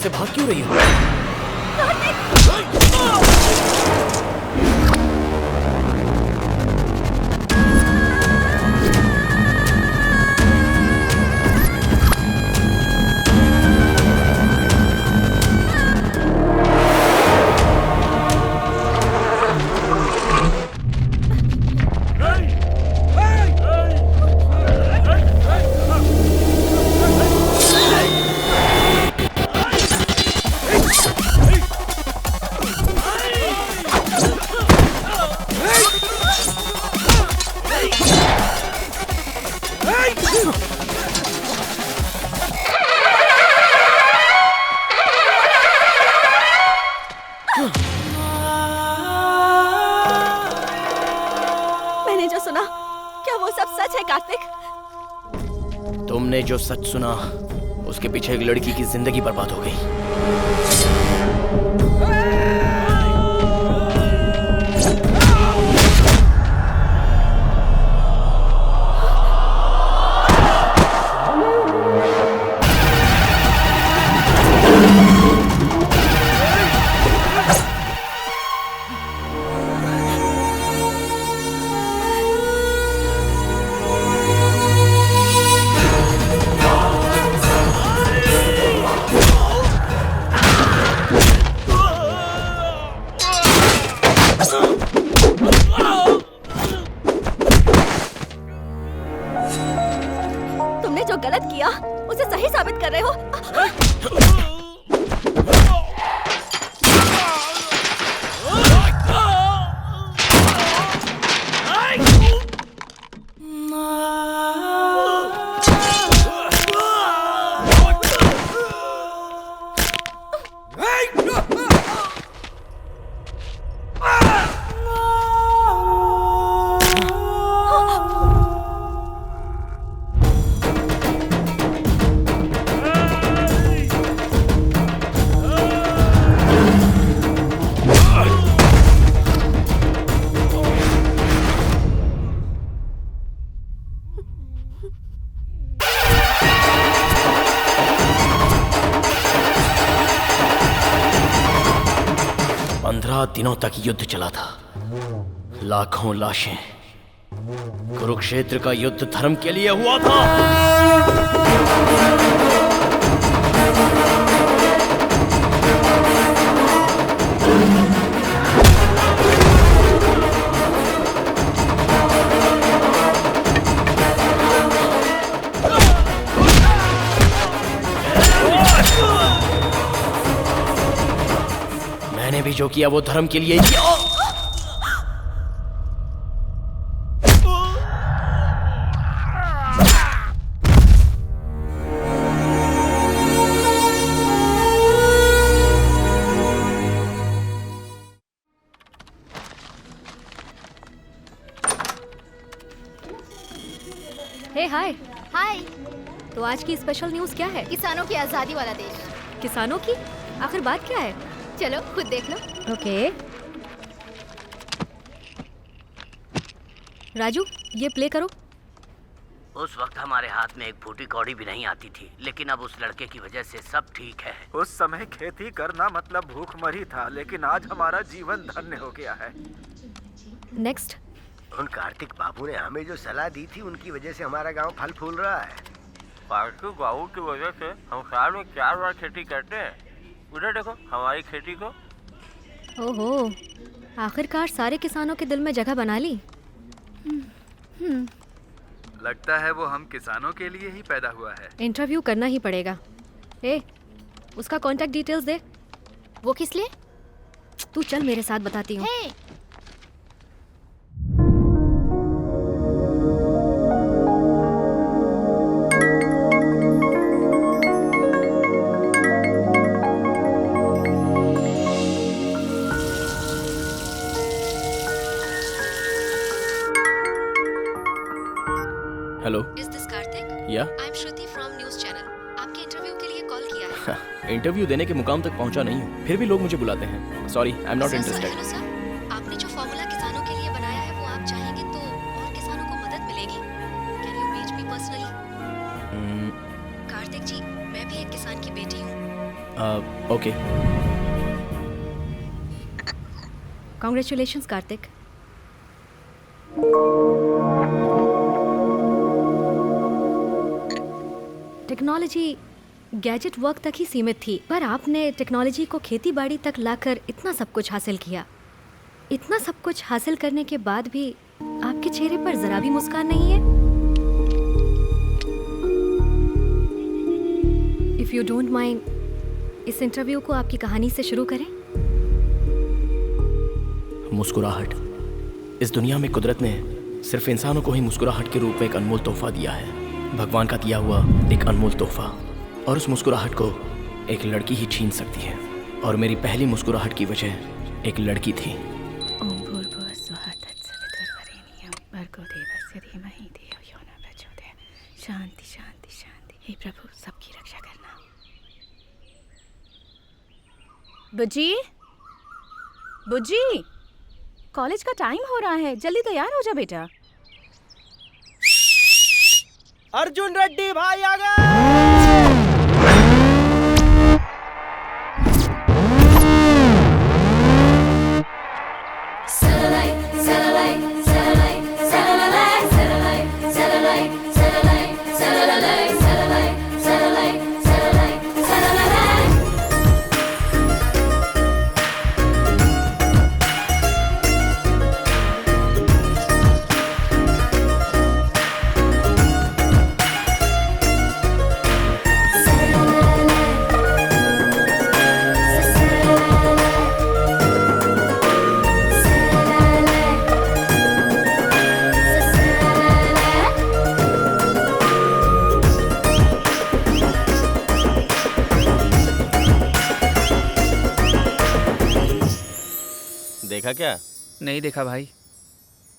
ऐसे भाग क्यों रही हो? मैंने जो सुना, क्या वो सब सच है कार्तिक? तुमने जो सच सुना, उसके पीछे एक लड़की की जिंदगी बर्बाद हो गई। तुमने जो गलत किया, उसे सही साबित कर रहे हो। दिनों तक युद्ध चला था, लाखों लाशें। कुरुक्षेत्र का युद्ध धर्म के लिए हुआ था। मैंने भी जो किया वो धर्म के लिए किया। हे हाय। हाय। तो आज की स्पेशल न्यूज़ क्या है? किसानों की आजादी वाला देश। किसानों की? आखिर बात क्या है? चलो खुद देख लो। ओके। राजू, ये प्ले करो। उस वक्त हमारे हाथ में एक फूटी कौड़ी भी नहीं आती थी, लेकिन अब उस लड़के की वजह से सब ठीक है। उस समय खेती करना मतलब भूखमरी था, लेकिन आज हमारा जीवन धन्य हो गया है। नेक्स्ट। उन कार्तिक बाबू ने हमें जो सलाह दी थी, उनकी वजह से हमारा गांव फल फूल रहा है। कार्तिक बाबू की वजह से हम साल में 4 बार खेती करते हैं। उधर देखो हमारी खेती को। ओहो, आखिरकार सारे किसानों के दिल में जगह बना ली। लगता है वो हम किसानों के लिए ही पैदा हुआ है। इंटरव्यू करना ही पड़ेगा। उसका कांटेक्ट डिटेल्स दे। वो किस लिए? तू चल मेरे साथ, बताती हूँ। हेलो। Is this Karthik? या I'm Shruti from News Channel. आपके इंटरव्यू के लिए कॉल किया है। इंटरव्यू देने के मुकाम तक पहुंचा नहीं हूँ, फिर भी लोग मुझे बुलाते हैं। Sorry, I am not interested. Hello sir, आपने जो फॉर्मूला किसानों के लिए बनाया है वो आप चाहेंगे तो और किसानों को मदद मिलेगी। Can you reach me personally? Kartik ji, मैं भी एक किसान की बेटी हूँ। Okay. Congratulations Kartik. Technology gadget work तक ही सीमित थी, पर आपने टेक्नोलॉजी को खेती बाड़ी तक लाकर इतना सब कुछ हासिल किया। इतना सब कुछ हासिल करने के बाद भी आपके चेहरे पर जरा भी मुस्कान नहीं है। इफ यू डोंट माइंड, इस इंटरव्यू को आपकी कहानी से शुरू करें। मुस्कुराहट। इस दुनिया में कुदरत ने सिर्फ इंसानों को ही मुस्कुराहट के रूप में एक अनमोल तोहफा दिया है, भगवान का दिया हुआ एक अनमोल तोहफा। और उस मुस्कुराहट को एक लड़की ही छीन सकती है, और मेरी पहली मुस्कुराहट की वजह एक लड़की थी। ओम भूर्भुवः स्वः तत्सवितुर्वरेण्यं भर्गो देवस्य धीमहि धियो यो न प्रचोदयात्। शांति शांति शांति। हे प्रभु, सबकी रक्षा करना। बुज्जी, बुज्जी, कॉलेज का टाइम हो रहा है, जल्दी तैयार हो जा बेटा। अर्जुन रेड्डी भाई आ गए। देखा क्या? नहीं देखा भाई।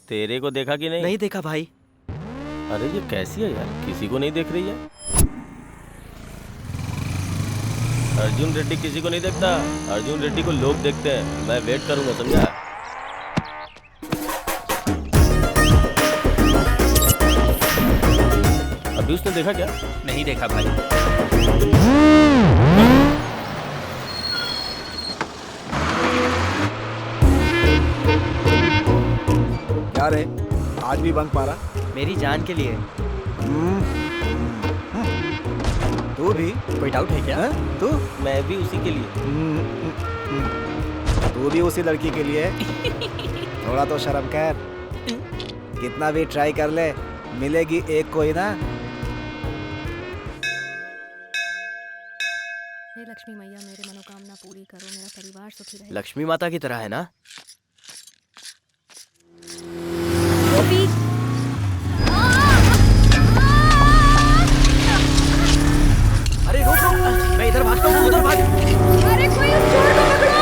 तेरे को देखा कि नहीं? नहीं देखा भाई। अरे ये कैसी है यार, किसी को नहीं देख रही है। अर्जुन रेड्डी किसी को नहीं देखता, अर्जुन रेड्डी को लोग देखते हैं। मैं वेट करूंगा, समझा? अभी उसने देखा क्या? नहीं देखा भाई। क्या रे, आज भी बंक मारा? मेरी जान के लिए। तू भी? कोई डाउट है क्या? तू? मैं भी उसी के लिए। तू भी उसी लड़की के लिए? थोड़ा तो शर्म कर। कितना भी ट्राई कर ले, मिलेगी एक कोई ना। हे लक्ष्मी मैया, मेरी मनोकामना पूरी करो, मेरा परिवार सुखी रहे। लक्ष्मी माता की तरह है ना? गोपी, अरे रुक रुक, मैं इधर भागता हूँ, उधर भाग। अरे कोई उस चोर को पकड़ो।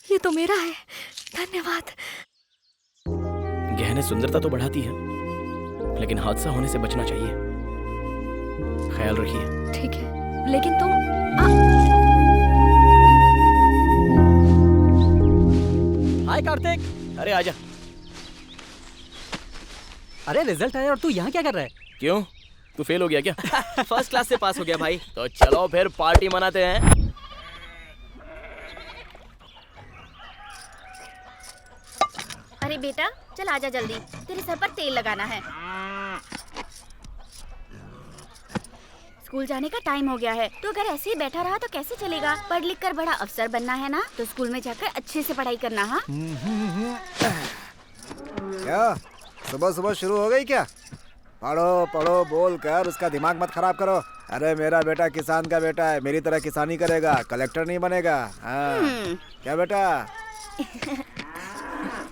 ये तो मेरा है, धन्यवाद। गहने सुंदरता तो बढ़ाती है, लेकिन हादसा होने से बचना चाहिए। ख्याल रखिए। ठीक है, लेकिन तुम हाय कार्तिक। अरे आजा। अरे रिजल्ट आया और तू यहाँ क्या कर रहा है? क्यों, तू फेल हो गया क्या? फर्स्ट क्लास से पास हो गया भाई। तो चलो फिर पार्टी मनाते हैं। अरे बेटा, चल आजा जल्दी, तेरे सर पर तेल लगाना है। स्कूल जाने का टाइम हो गया है, तो अगर ऐसे ही बैठा रहा तो कैसे चलेगा? पढ़ लिख कर बड़ा अफसर बनना है ना, तो स्कूल में जाकर अच्छे से पढ़ाई करना। हाँ? क्या सुबह सुबह शुरू हो गई क्या? पढ़ो पढ़ो बोल कर उसका दिमाग मत खराब करो। अरे मेरा बेटा किसान का बेटा है, मेरी तरह किसानी करेगा, कलेक्टर नहीं बनेगा। हाँ। क्या बेटा?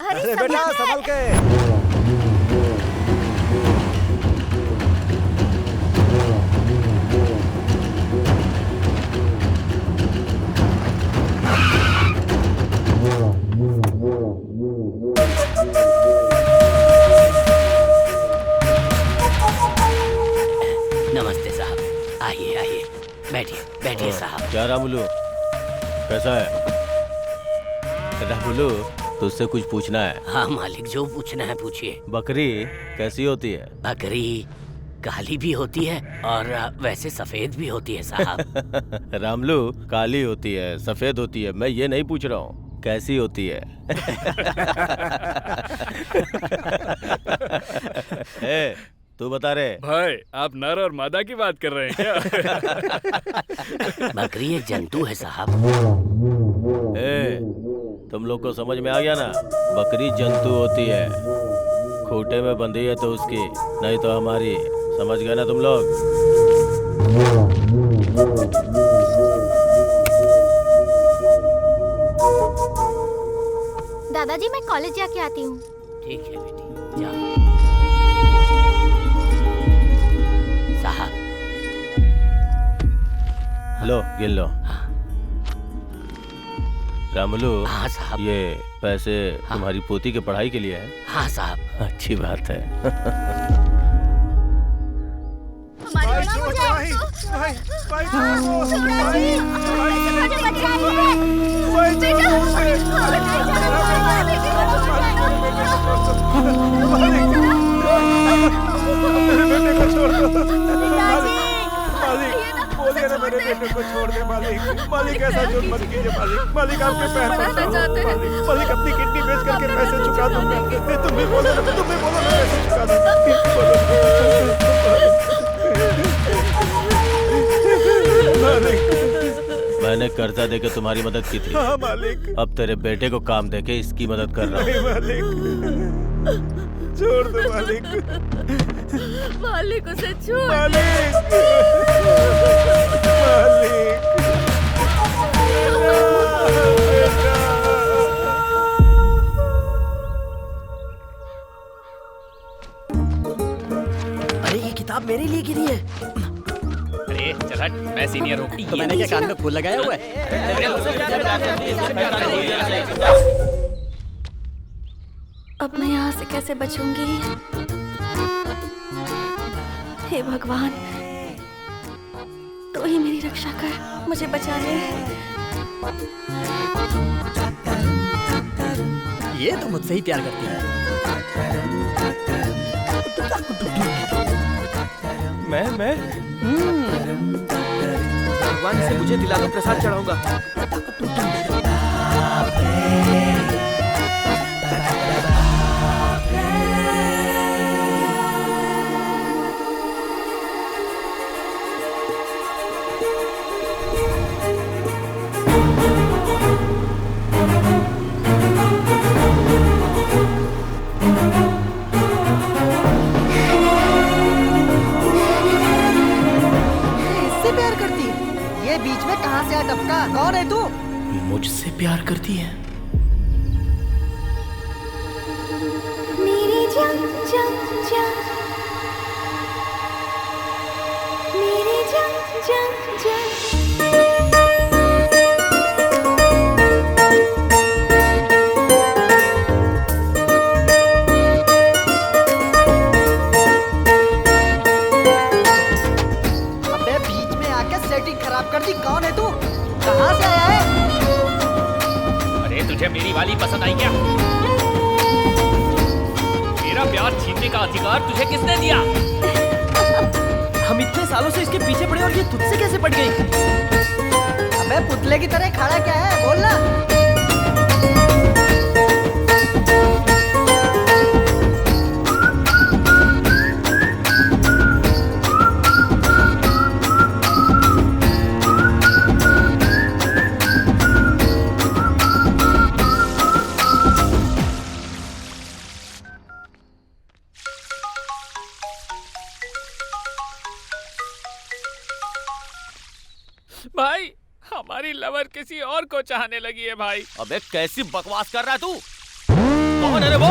अरे बेटा संभल के। बैठिए बैठिए साहब। क्या रामुलू, कैसा है? रामुलू, तुझसे कुछ पूछना है। हाँ मालिक, जो पूछना है पूछिए। बकरी कैसी होती है? बकरी काली भी होती है और वैसे सफेद भी होती है साहब। रामलू, काली होती है, सफेद होती है, मैं ये नहीं पूछ रहा हूँ कैसी होती है। ए, तू बता रे। भाई आप नर और मादा की बात कर रहे हैं क्या? बकरी एक जंतु है साहब। ए, तुम लोग को समझ में आ गया ना? बकरी जंतु होती है, खूंटे में बंधी है तो उसकी, नहीं तो हमारी। समझ गए ना तुम लोग? दादाजी मैं कॉलेज जाके आती हूँ। ठीक है बेटी, जाओ। साहब लो, गिन लो। रामुलू, हाँ साहब। ये पैसे तुम्हारी पोती के पढ़ाई के लिए है? हाँ साहब। अच्छी बात है। बोलिए ना मेरे बेटे को छोड़ दे मालिक। मालिक ऐसा जुर्म मत कीजिए मालिक। मालिक आपके पैर पड़ता हूं। मालिक अपनी किडनी बेच करके पैसे चुका दूंगा। तुम भी बोलो ना, पैसे चुका दूंगा। मैंने कर्जा देके तुम्हारी मदद की थी। हाँ मालिक। अब तेरे बेटे को काम देके इसकी मदद कर रहा हूँ। मालिक छोड़ दो मालिक। मालिक उसे छोड़। मालिक अरे ये किताब मेरे लिए गिरी है। अरे चल हट, मैं सीनियर हूँ। तो मैंने क्या कान में फूल लगाया हुआ है? अब मैं यहाँ से कैसे बचूंगी? हे भगवान, तो ही मेरी रक्षा कर, मुझे बचा ले। ये तो मुझसे ही प्यार करती है। मैं भगवान से मुझे दिला दो, प्रसाद चढ़ाऊंगा। बीच में कहां से आ टपका? कौन है तू? मुझसे प्यार करती है? मेरी जान जान जान, मेरी जान जान जान। खराब कर दी। कौन है तू? कहां से आया है? अरे तुझे मेरी वाली पसंद आई क्या? मेरा प्यार छीनने का अधिकार तुझे किसने दिया? हम इतने सालों से इसके पीछे पड़े और ये तुझसे कैसे पड़ गई? अबे पुतले की तरह खड़ा क्या है? बोलना। भाई हमारी लवर किसी और को चाहने लगी है भाई। अबे कैसी बकवास कर रहा है तू? कौन है रे वो?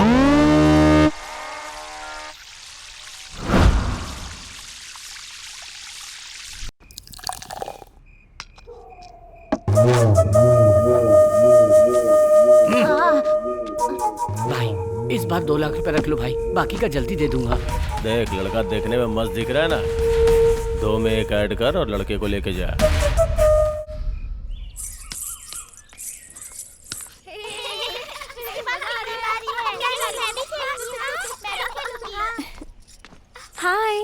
भाई इस बार 2 लाख रुपए रख लो भाई, बाकी का जल्दी दे दूंगा। देख लड़का देखने में मस्त दिख रहा है ना, 2 में 1 ऐड कर और लड़के को लेके जा। हाय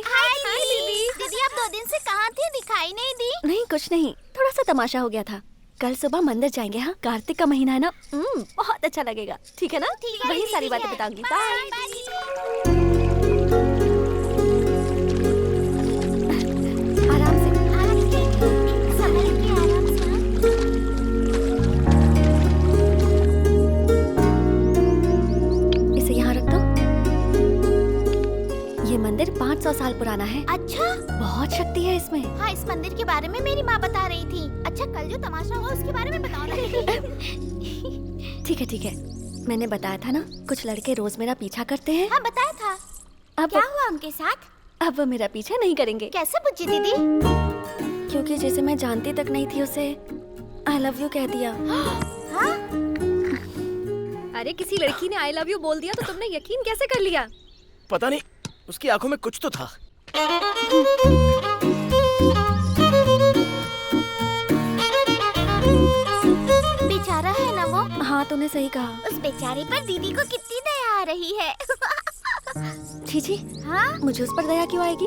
दीदी। दीदी आप 2 दिन से कहाँ थी, दिखाई नहीं दी। नहीं कुछ नहीं, थोड़ा सा तमाशा हो गया था। कल सुबह मंदिर जाएंगे। हाँ, कार्तिक का महीना है ना, बहुत अच्छा लगेगा। ठीक है ना? वही सारी बातें बताऊंगी। बाय। आराम से संभल के, आराम से। इसे यहाँ रख दो। ये मंदिर 500 साल पुराना है। अच्छा, बहुत शक्ति है इसमें। हाँ, इस मंदिर के बारे में मेरी माँ बता रही थी। अच्छा, कल जो तमाशा हुआ उसके बारे में बताओ ना। ठीक है, मैंने बताया था ना, कुछ लड़के रोज मेरा पीछा करते हैं। हाँ, बताया था। अब क्या हुआ उनके साथ? अब वो मेरा पीछा नहीं करेंगे। कैसे बुच्ची दीदी? क्योंकि जिसे मैं जानती तक नहीं थी उसे आई लव यू कह दिया। हाँ? अरे किसी लड़की ने आई लव यू बोल दिया तो तुमने यकीन कैसे कर लिया? पता नहीं, उसकी आंखों में कुछ तो था। बेचारा है ना वो। हाँ, तूने सही कहा। उस बेचारे पर दीदी को कितनी दया आ रही है। छी, हाँ? मुझे उस पर दया क्यों आएगी?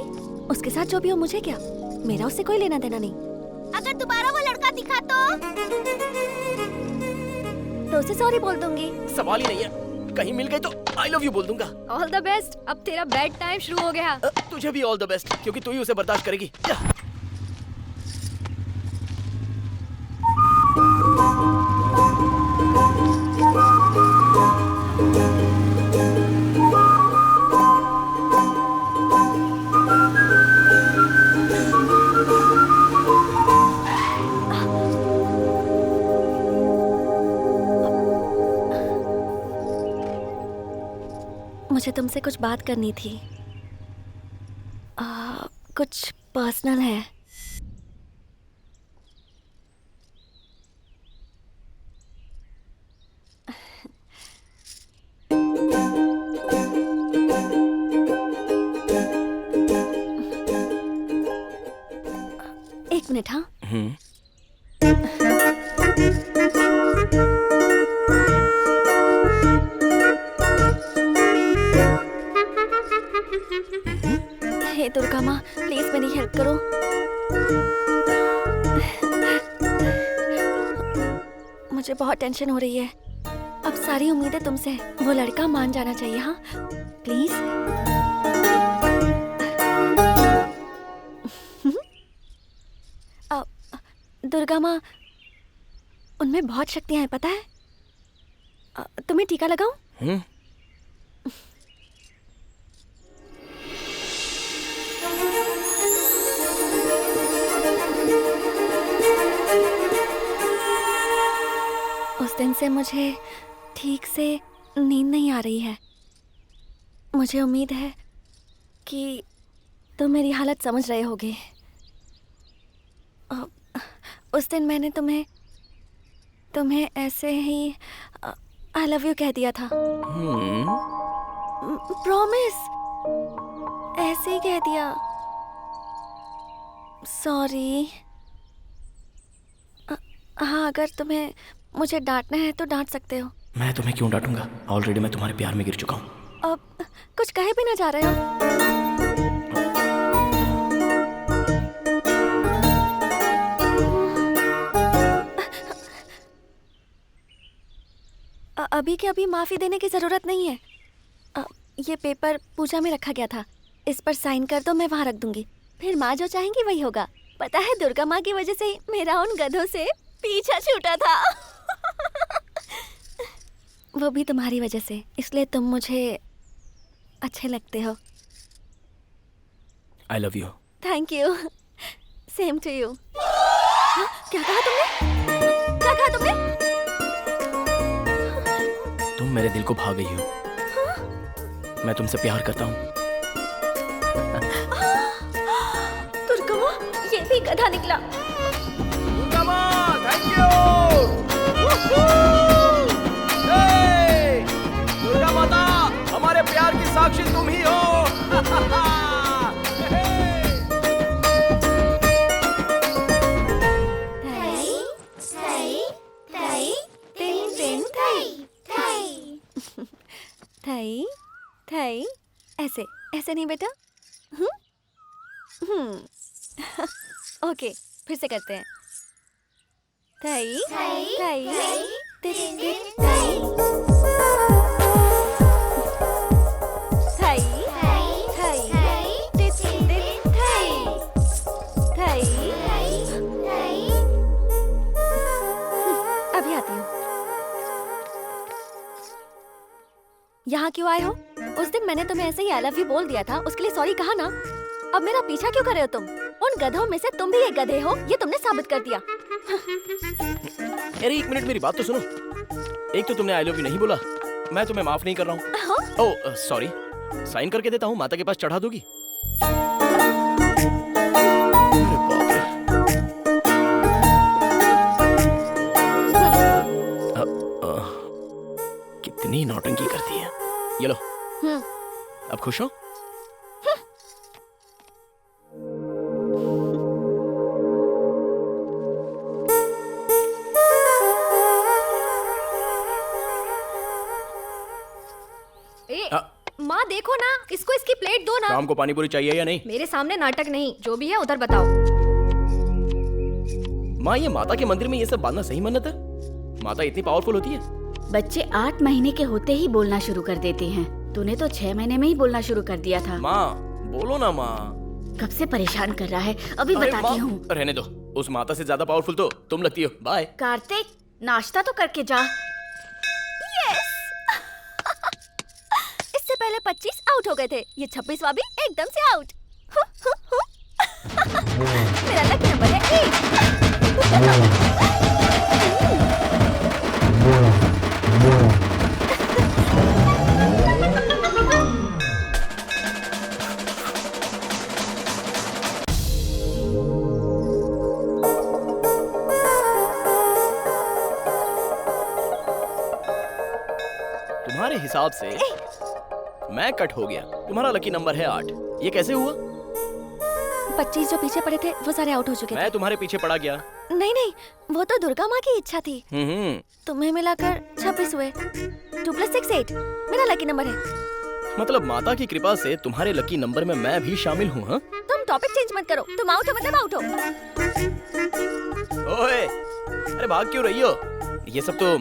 उसके साथ जो भी हो मुझे क्या, मेरा उससे कोई लेना देना नहीं। अगर दोबारा वो लड़का दिखा तो उसे सॉरी बोल दूंगी। सवाल ही नहीं है, कहीं मिल गई तो आई लव यू बोल दूंगा। All the best. अब तेरा बेड टाइम शुरू हो गया। तुझे भी ऑल द बेस्ट, क्योंकि तू ही उसे बर्दाश्त करेगी। मुझे तुमसे कुछ बात करनी थी। कुछ पर्सनल है। एक मिनट। हाँ, हे दुर्गा माँ, प्लीज मेरी हेल्प करो। मुझे बहुत टेंशन हो रही है। अब सारी उम्मीदें तुमसे है। वो लड़का मान जाना चाहिए। हाँ प्लीज। दुर्गा माँ, उनमें बहुत शक्तियां हैं, पता है? तुम्हें टीका लगाऊं? उस दिन से मुझे ठीक से नींद नहीं आ रही है। मुझे उम्मीद है कि तुम मेरी हालत समझ रहे होगे। उस दिन मैंने तुम्हें ऐसे ही आई लव यू कह दिया था। प्रॉमिस, ऐसे ही कह दिया। सॉरी। हाँ, अगर तुम्हें मुझे डांटना है तो डांट सकते हो। मैं तुम्हें क्यों डांटूंगा? ऑलरेडी मैं तुम्हारे प्यार में गिर चुका हूँ। अब कुछ कहे भी ना जा रहे हो। अभी के अभी माफी देने की जरूरत नहीं है। ये पेपर पूजा में रखा गया था, इस पर साइन कर दो, मैं वहां रख दूंगी। फिर माँ जो चाहेंगी वही होगा। पता है, दुर्गा माँ की वजह से ही मेरा उन गधों से पीछा छूटा था। वो भी तुम्हारी वजह से, इसलिए तुम मुझे अच्छे लगते हो। I love you. Thank you. Same to you. क्या कहा तुमने? क्या कहा तुमने? तुम मेरे दिल को भा गई हो। मैं तुमसे प्यार करता हूँ। दुर्गा माँ, ये भी गधा निकला। दुर्गा माँ, थैंक यू। दुर्गा माता, हमारे प्यार की साक्षी तुम ही हो। ऐसे ऐसे नहीं बेटा। ओके, फिर से करते हैं। थाई थाई थाई थाई थाई अभी आती हूँ। यहाँ क्यों आए हो? उस दिन मैंने तुम्हें ऐसे ही आई लव यू बोल दिया था, उसके लिए सॉरी कहा ना। अब मेरा पीछा क्यों कर रहे हो तुम? उन गधों में से तुम भी एक गधे हो, ये तुमने साबित कर दिया। अरे एक मिनट, मेरी बात तो सुनो। एक तो तुमने आई लव यू नहीं बोला, मैं तुम्हें माफ नहीं कर रहा हूँ। ओह सॉरी, साइन करके देता हूँ, माता के पास चढ़ा दोगी? कितनी नौटंकी करती है। ये लो, अब खुश हो? माँ देखो ना, इसको इसकी प्लेट दो ना। शाम को पानी पूरी चाहिए या नहीं? मेरे सामने नाटक नहीं, जो भी है उधर बताओ। माँ, ये माता के मंदिर में ये सब बांधना सही मन्नत है? माता इतनी पावरफुल होती है? बच्चे 8 महीने के होते ही बोलना शुरू कर देते हैं। तूने तो 6 महीने में ही बोलना शुरू कर दिया था। माँ बोलो ना माँ। कब से परेशान कर रहा है, अभी बताती हूँ। रहने दो, उस माता से ज्यादा पावरफुल तो तुम लगती हो। बाय। कार्तिक, नाश्ता तो करके जा। इससे पहले 25 आउट हो गए थे, ये 26वां भी एकदम से आउट। मेरा लकी नंबर है 1। तुम्हारे हिसाब से मैं कट हो गया, तुम्हारा लकी नंबर है 8। ये कैसे हुआ? 25 जो पीछे पड़े थे वो सारे आउट हो चुके थे। मैं तुम्हारे पीछे पड़ा गया। नहीं, वो तो दुर्गा माँ की इच्छा थी। तुम्हें मिलाकर 26 हुए। 2 + 6 8 मेरा लकी नंबर है। मतलब माता की कृपा से तुम्हारे लकी नंबर में मैं भी शामिल हूँ। हाँ? तुम टॉपिक चेंज मत करो, तुम आउट हो मतलब आउट हो। ओए, अरे भाग क्यों रही हो? ये सब तो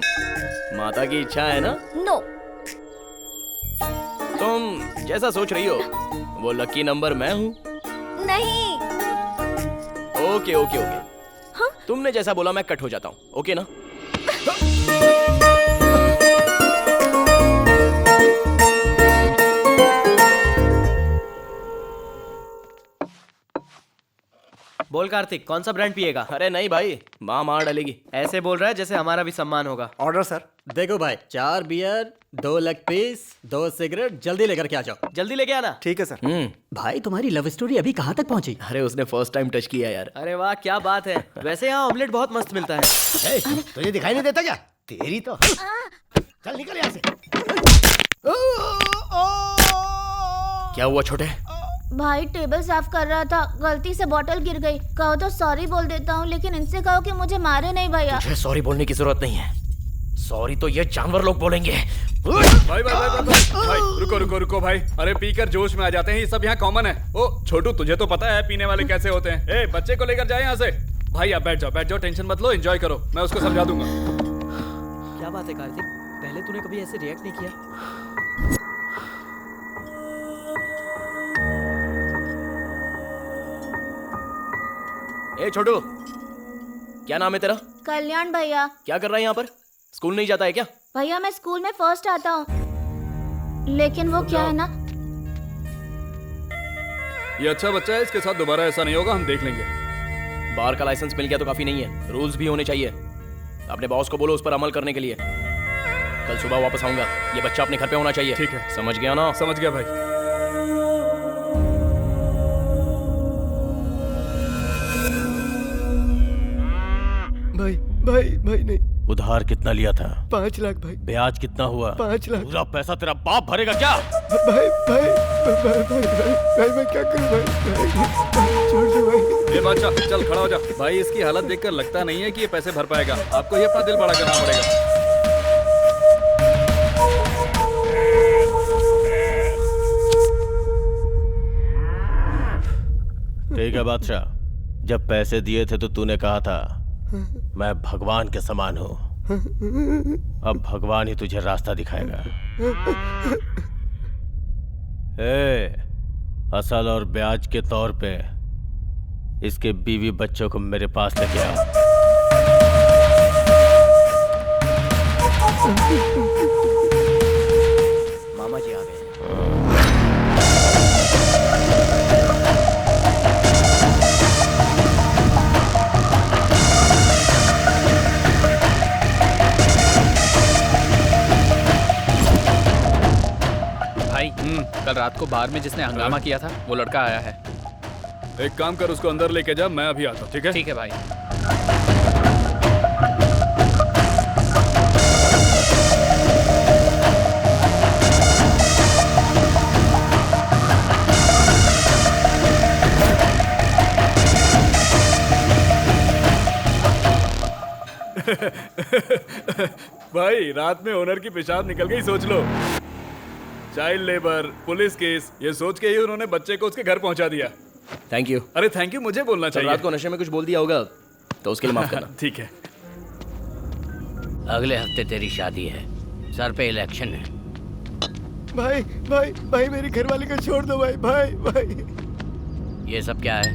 माता की इच्छा है ना? नो, तुम जैसा सोच रही हो वो लकी नंबर मैं हूँ। नहीं। Okay okay okay. हाँ? तुमने जैसा बोला मैं कट हो जाता हूँ, ओके ना? बोल कार्तिक, कौन सा ब्रांड पिएगा? अरे नहीं भाई, माँ मार डालेगी। ऐसे बोल रहा है जैसे हमारा भी सम्मान होगा। Order sir. देखो भाई, 4 बियर, 2 लेग पीस, 2 सिगरेट, जल्दी लेकर के आ जाओ। जल्दी लेके आना। ठीक है सर। भाई तुम्हारी लव स्टोरी अभी कहाँ तक पहुंची? अरे उसने फर्स्ट टाइम टच किया यार। अरे वाह, क्या बात है। वैसे यहाँ ऑमलेट बहुत मस्त मिलता है। तुझे दिखाई नहीं देता क्या? तेरी तो चल निकल यहाँ से। क्या हुआ छोटे? भाई टेबल साफ कर रहा था, गलती से बोतल गिर गई। कहो तो सॉरी बोल देता हूँ, लेकिन इनसे कहो कि मुझे मारे नहीं भैया। तुझे सॉरी बोलने की जरूरत नहीं है। सॉरी तो ये जानवर लोग बोलेंगे। भाई रुको भाई। अरे पीकर जोश में आ जाते हैं, ये सब यहाँ कॉमन है। ओ छोटू, तुझे तो पता है पीने वाले कैसे होते हैं। ए बच्चे को लेकर जाए यहाँ से। भाई आप बैठ जाओ, टेंशन मत लो, एंजॉय करो, मैं उसको समझा दूंगा। क्या बात है कार्तिक, पहले तूने कभी ऐसे रिएक्ट नहीं किया। ए छोटू, क्या नाम है तेरा? कल्याण भैया। क्या कर रहा है यहाँ पर? स्कूल नहीं जाता है क्या? भैया मैं स्कूल में फर्स्ट आता हूँ, लेकिन वो क्या है ना, ये अच्छा बच्चा है, इसके साथ दोबारा ऐसा नहीं होगा, हम देख लेंगे। बार का लाइसेंस मिल गया तो काफी नहीं है, रूल्स भी होने चाहिए। अपने बॉस को बोलो उस पर अमल करने के लिए। कल सुबह वापस आऊंगा, ये बच्चा अपने घर पे होना चाहिए। ठीक है, समझ गया ना? समझ गया भाई। भाई नहीं। उधार कितना लिया था? 5 लाख भाई। ब्याज कितना हुआ? 5 लाख। पूरा पैसा तेरा बाप भरेगा क्या? भाई मैं क्या करूं भाई, छोड़ दो भाई। ये बादशाह चल खड़ा हो जा। भाई इसकी हालत देखकर लगता नहीं है कि ये पैसे भर पाएगा, आपको ही अपना दिल बड़ा करना पड़ेगा। ठीक है बादशाह, जब पैसे दिए थे तो तूने कहा था मैं भगवान के समान हूं। अब भगवान ही तुझे रास्ता दिखाएगा। असल और ब्याज के तौर पे इसके बीवी बच्चों को मेरे पास लेके आओ। मामा जी आ गए। भाई कल रात को बार में जिसने हंगामा किया था वो लड़का आया है। एक काम कर, उसको अंदर लेके जा, मैं अभी आता हूँ। ठीक है? ठीक है भाई। भाई रात में ओनर की पेशाब निकल गई, सोच लो। चाइल्ड लेबर, पुलिस केस, ये सोच के ही उन्होंने बच्चे को उसके घर पहुंचा दिया। Thank you. अरे थैंक यू मुझे बोलना चाहिए। रात को नशे में कुछ बोल दिया होगा तो उसके लिए माफ करना। ठीक है। अगले हफ्ते तेरी शादी है, सर पे इलेक्शन है। भाई भाई भाई मेरी घरवाली को छोड़ दो भाई भाई भाई। ये सब क्या है?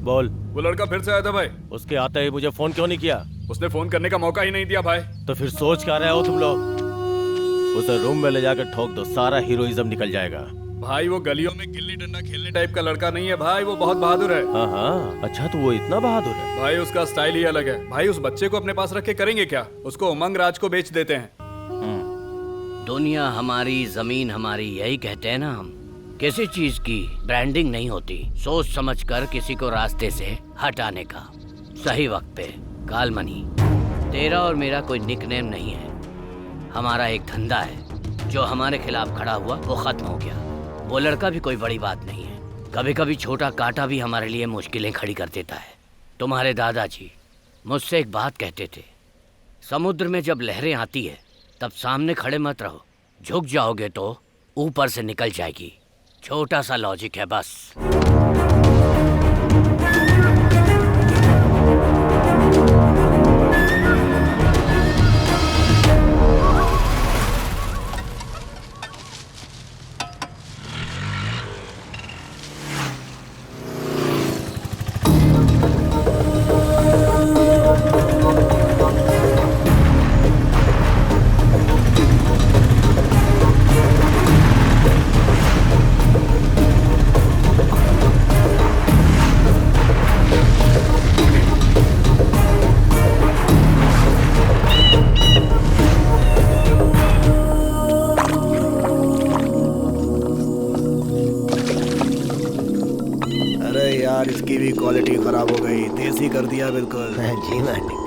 बोल। वो लड़का फिर से आया था भाई। उसके आते ही मुझे फोन क्यों नहीं किया? उसने फोन करने का मौका ही नहीं दिया भाई। तो फिर सोच क्या रहे हो तुम लोग? उसे रूम में ले जाकर ठोक दो, सारा हीरोइज्म निकल जाएगा। भाई वो गलियों में गिल्ली डंडा खेलने टाइप का लड़का नहीं है भाई, वो बहुत बहादुर है। हाँ हाँ, अच्छा तो वो इतना बहादुर है? भाई उसका स्टाइल ही अलग है। भाई उस बच्चे को अपने पास रख के करेंगे क्या? उसको उमंग राज को बेच देते हैं। दुनिया हमारी, जमीन हमारी, यही कहते हैं ना हम। किसी चीज की ब्रांडिंग नहीं होती सोच समझ कर किसी को रास्ते से हटाने का। सही वक्त पे कालमनी। तेरा और मेरा कोई निकनेम नहीं है, हमारा एक धंधा है। जो हमारे खिलाफ खड़ा हुआ वो खत्म हो गया। वो लड़का भी कोई बड़ी बात नहीं है। कभी कभी छोटा कांटा भी हमारे लिए मुश्किलें खड़ी कर देता है। तुम्हारे दादाजी मुझसे एक बात कहते थे, समुद्र में जब लहरें आती है तब सामने खड़े मत रहो, झुक जाओगे तो ऊपर से निकल जाएगी। छोटा सा लॉजिक है बस। यार इसकी भी क्वालिटी खराब हो गई, देसी कर दिया बिल्कुल। जी मालिक।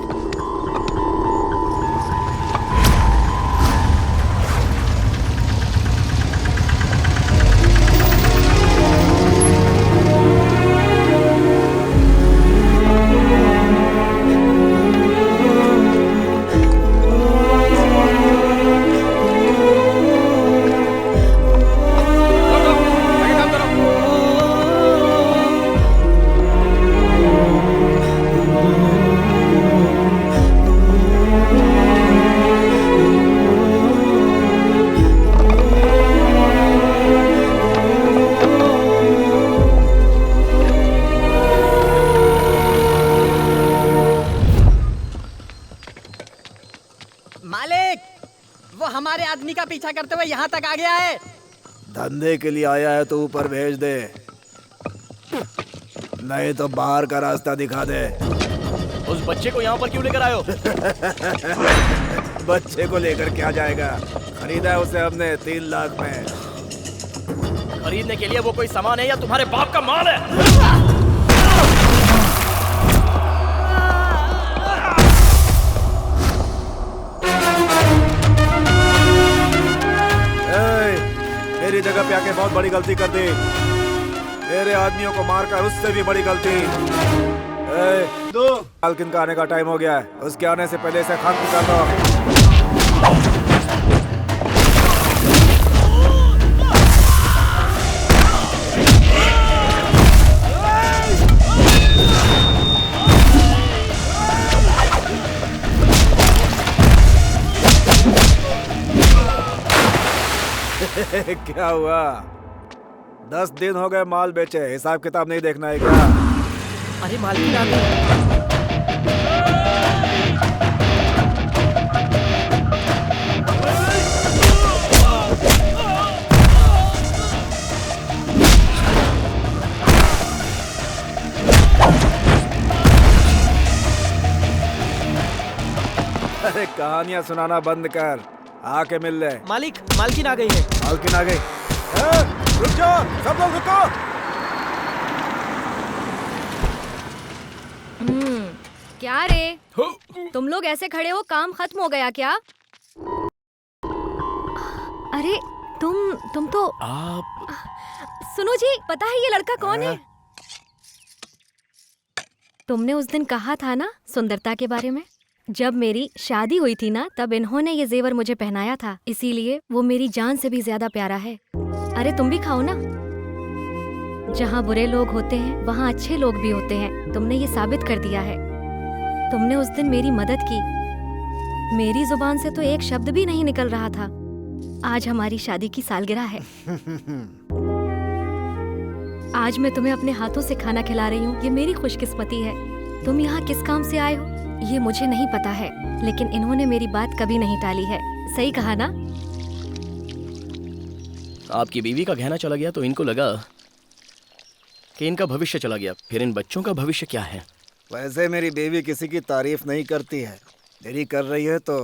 आदमी का पीछा करते हुए यहाँ तक आ गया है। धंधे के लिए आया है तो ऊपर भेज दे, नहीं तो बाहर का रास्ता दिखा दे। उस बच्चे को यहाँ पर क्यों लेकर आए हो? बच्चे को लेकर क्या जाएगा, खरीदा है उसे हमने 3 लाख में। खरीदने के लिए वो कोई सामान है या तुम्हारे बाप का माल है? मेरी जगह पे आके बहुत बड़ी गलती कर दी, मेरे आदमियों को मारकर उससे भी बड़ी गलती। दो मालकिन का आने का टाइम हो गया है, उसके आने से पहले इसे खत्म कर दो। क्या हुआ? 10 दिन हो गए माल बेचे, हिसाब किताब नहीं देखना है क्या? अरे मालकिन आ गई। अरे कहानियां सुनाना बंद कर, आके मिल ले। मालकिन आ गई है। मालकिन आ गई। रुक जाओ, सब लोग रुको। क्या रे, तुम लोग ऐसे खड़े हो, काम खत्म हो गया क्या? अरे तुम तो आप सुनो जी, पता है ये लड़का कौन है? तुमने उस दिन कहा था ना सुंदरता के बारे में। जब मेरी शादी हुई थी ना, तब इन्होंने ये जेवर मुझे पहनाया था, इसीलिए वो मेरी जान से भी ज्यादा प्यारा है। अरे तुम भी खाओ ना। जहाँ बुरे लोग होते हैं वहाँ अच्छे लोग भी होते हैं, तुमने ये साबित कर दिया है। तुमने उस दिन मेरी मदद की, मेरी जुबान से तो एक शब्द भी नहीं निकल रहा था। आज हमारी शादी की सालगिरह है। आज मैं तुम्हें अपने हाथों से खाना खिला रही हूँ, ये मेरी खुशकिस्मती है। तुम यहाँ किस काम से आए हो ये मुझे नहीं पता है, लेकिन इन्होंने मेरी बात कभी नहीं टाली है। सही कहा ना? आपकी बीवी का गहना चला गया तो इनको लगा कि इनका भविष्य चला गया, फिर इन बच्चों का भविष्य क्या है? वैसे मेरी बीवी किसी की तारीफ नहीं करती है, मेरी कर रही है तो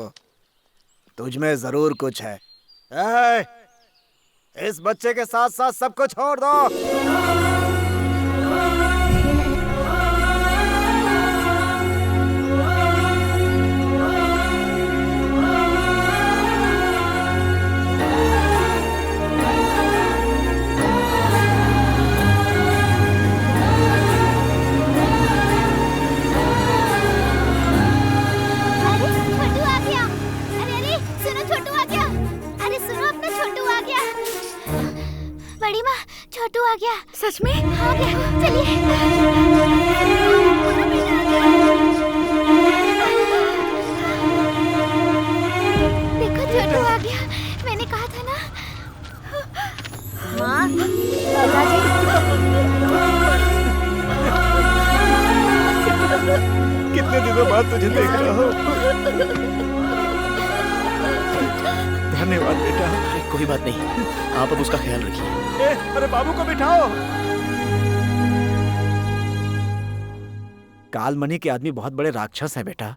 तुझ में जरूर कुछ है। इस बच्चे के साथ साथ सबको छोड़ दो। छोटू आ गया। सच में आ गया, चलिए। देखो छोटू आ गया, मैंने कहा था ना। माँ, कितने दिनों बाद तुझे देख रहा हूँ। धन्यवाद बेटा। कोई बात नहीं, आप अब उसका ख्याल रखिए। अरे बाबू को बिठाओ। कालमणि के आदमी बहुत बड़े राक्षस हैं बेटा।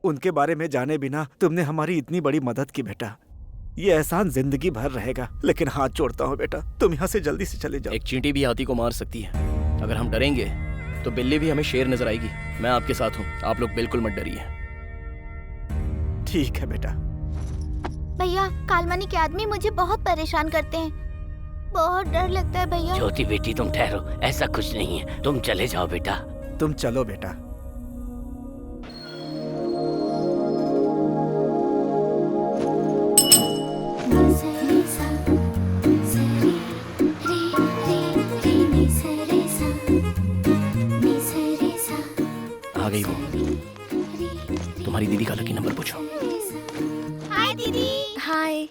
उनके बारे में जाने बिना तुमने हमारी इतनी बड़ी मदद की बेटा। ये एहसान जिंदगी भर रहेगा, लेकिन हाथ जोड़ता हूँ बेटा, तुम यहाँ से जल्दी से चले जाओ। एक चींटी भी हाथी को मार सकती है। अगर हम डरेंगे तो बिल्ली भी हमें शेर नजर आएगी। मैं आपके साथ हूँ, आप लोग बिल्कुल मत डरिए। ठीक है बेटा। भैया, कालमणि के आदमी मुझे बहुत परेशान करते हैं, बहुत डर लगता है भैया। ज्योति बेटी तुम ठहरो, ऐसा कुछ नहीं है, तुम चले जाओ बेटा। तुम चलो बेटा। आ गई वो। तुम्हारी दीदी का लकी नंबर पूछो। हाय दीदी। हाय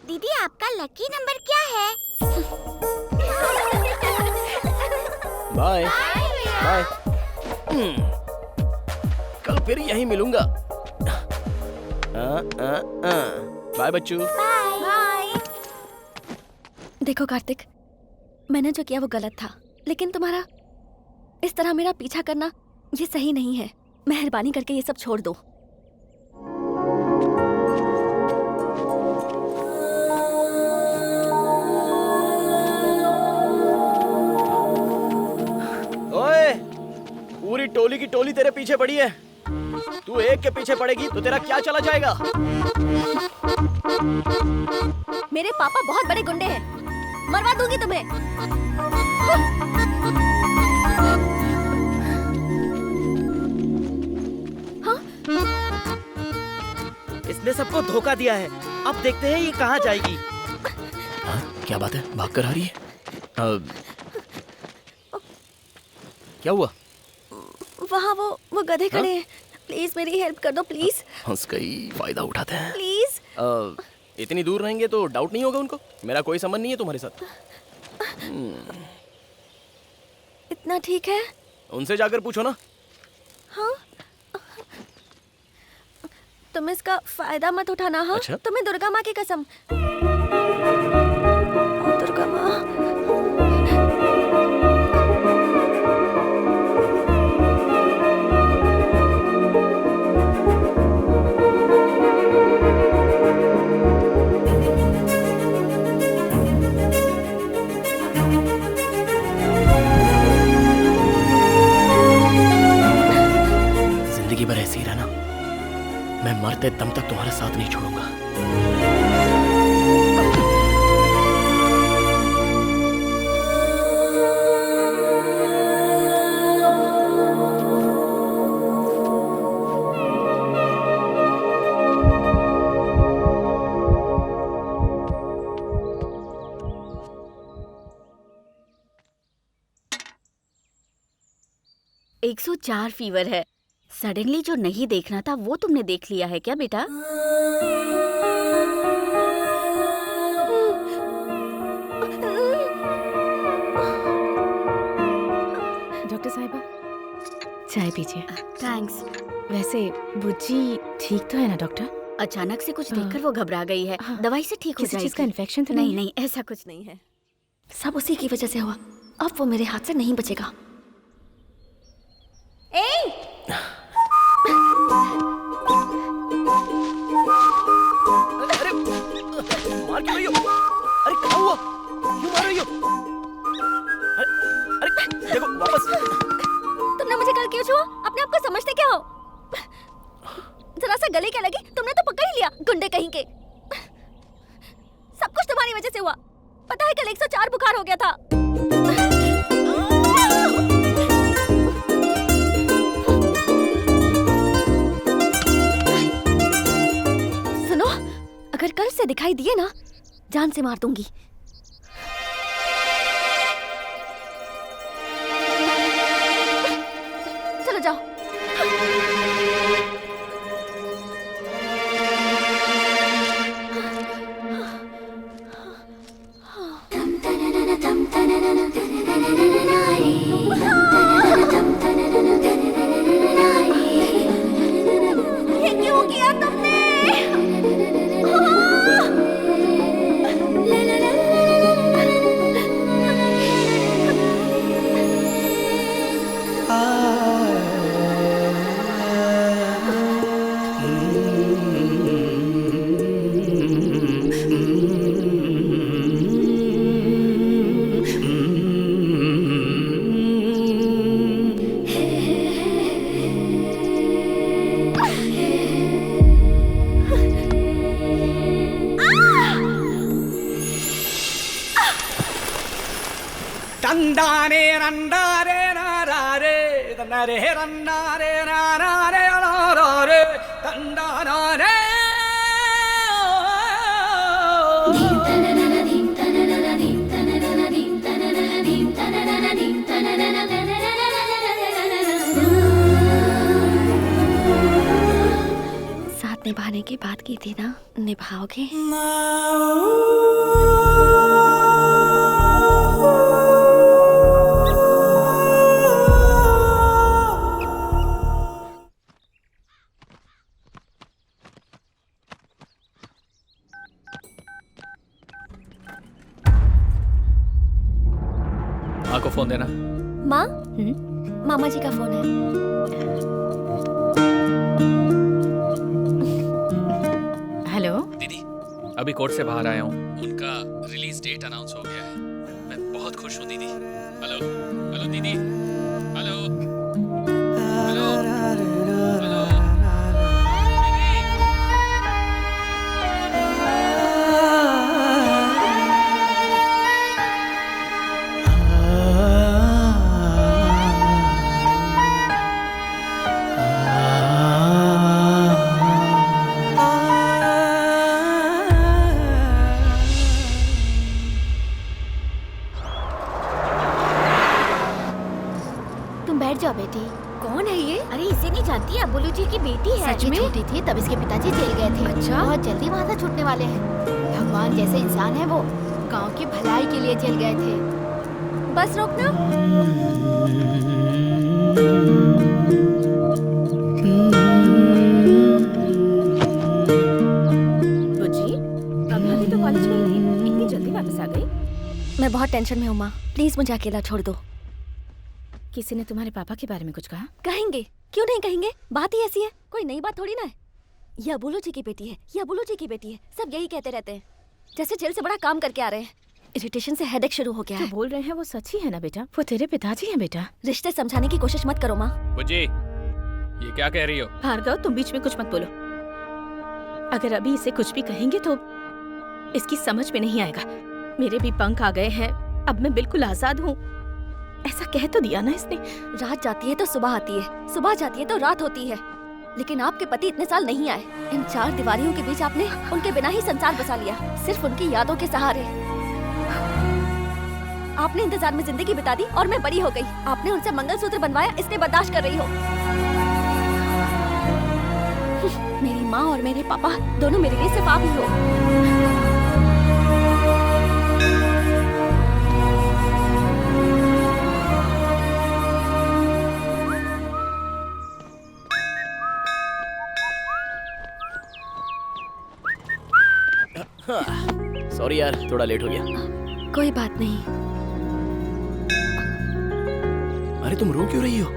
दीदी, आपका लकी नंबर क्या है? Bye bye. कल फिर यहीं मिलूंगा। बाय बच्चू। बाय। देखो कार्तिक, मैंने जो किया वो गलत था, लेकिन तुम्हारा इस तरह मेरा पीछा करना ये सही नहीं है। मेहरबानी करके ये सब छोड़ दो। पूरी टोली की टोली तेरे पीछे पड़ी है, तू एक के पीछे पड़ेगी तो तेरा क्या चला जाएगा? मेरे पापा बहुत बड़े गुंडे हैं, मरवा दूंगी तुम्हें। हाँ? इसने सबको धोखा दिया है, अब देखते हैं ये कहाँ जाएगी। हाँ, क्या बात है, भाग कर आ रही है? क्या हुआ? वहाँ वो गधे खड़े हैं। प्लीज मेरी हेल्प कर दो प्लीज। हंस गई, फायदा उठाते हैं। प्लीज। इतनी दूर रहेंगे तो डाउट नहीं होगा उनको? मेरा कोई संबंध नहीं है तुम्हारे साथ। इतना ठीक है? उनसे जाकर पूछो ना। हाँ? तुम इसका फायदा मत उठाना। हाँ? अच्छा? तुम्हें दुर्गा माँ की कसम। दुर्गा माँ। जिंदगी भर ऐसे ही रहना, मैं मरते दम तक तुम्हारा साथ नहीं छोड़ूंगा। है 104 फीवर है। सडनली जो नहीं देखना था वो तुमने देख लिया है क्या बेटा? डॉक्टर साहिबा, चाय पीजिए। थैंक्स। वैसे बुज्जी ठीक तो है ना डॉक्टर? अचानक से कुछ देखकर वो घबरा गई है। दवाई से ठीक हो किसी जाएगी। चीज का इन्फेक्शन तो नहीं नहीं? नहीं, ऐसा कुछ नहीं है। सब उसी की वजह से हुआ। अब वो मेरे हाथ से नहीं बचेगा। अरे मार क्यों रही हो? अरे क्या हुआ? क्यों मार रही हो? अरे देखो वापस। तुमने मुझे कल क्यों छुआ? अपने आप को समझते क्या हो? जरा सा गले क्या लगी? तुमने तो पकड़ ही लिया, गुंडे कहीं के। सब कुछ तुम्हारी वजह से हुआ। पता है कल 104 बुखार हो गया था। सुनो, अगर कल से दिखाई दिए ना, जान से मार दूंगी। चलो जाओ। ये क्यों किया तुमने? तंदारे रंदारे नारे तंदारे रंदारे नारे नारे तंदारे साथ निभाने की बात की थी ना, निभाओगे? माँ को फोन देना। माँ? मामा जी का फोन है। हेलो दीदी, अभी कोर्ट से बाहर आया हूँ। उनका रिलीज डेट अनाउंस हो गया है। मैं बहुत खुश हूँ दीदी। हेलो हेलो दीदी, हेलो हेलो हेलो तुम बैठ जाओ बेटी, कौन है ये? अरे इसे नहीं जानती, अब्बुलू जी की बेटी है। सच ये में? छोटी थी तब इसके पिताजी जेल गए थे। अच्छा। बहुत जल्दी वहाँ से छूटने वाले हैं। भगवान जैसे इंसान है वो, गांव की भलाई के लिए जेल गए थे। बस रोकना। बुज्जी, अभी तो कॉलेज में ही थी, इतनी जल्दी वापस आ गई? मैं बहुत टेंशन में हूँ माँ, प्लीज मुझे अकेला छोड़ दो। किसी ने तुम्हारे पापा के बारे में कुछ कहा? कहेंगे, क्यों नहीं कहेंगे, बात ही ऐसी है, कोई नई बात थोड़ी ना है। ये अबुलू जी की बेटी है, ये अबुलू जी की बेटी है, सब यही कहते रहते हैं, जैसे जेल से बड़ा काम करके आ रहे हैं। इरिटेशन से हेडेक शुरू हो गया है। जो बोल रहे हैं वो सच ही है ना बेटा? वो तेरे पिताजी हैं बेटा। रिश्ते समझाने की कोशिश मत करो माँ। बुज्जी, ये क्या कह रही हो? भार्गव, तुम बीच में कुछ मत बोलो। अगर अभी इसे कुछ भी कहेंगे तो इसकी समझ में नहीं आएगा। मेरे भी पंख आ गए हैं, अब मैं बिल्कुल आजाद हूँ। ऐसा कह तो दिया ना इसने। रात जाती है तो सुबह आती है, सुबह जाती है तो रात होती है, लेकिन आपके पति इतने साल नहीं आए। इन 4 दीवारियों के बीच आपने उनके बिना ही संसार बसा लिया, सिर्फ उनकी यादों के सहारे। आपने इंतजार में जिंदगी बिता दी और मैं बड़ी हो गई। आपने उनसे मंगलसूत्र बनवाया, इसलिए बर्दाश्त कर रही हो। मेरी माँ और मेरे पापा दोनों मेरे लिए सिर्फ आप ही हो। सॉरी यार, थोड़ा लेट हो गया। कोई बात नहीं। अरे तुम रो क्यों रही हो?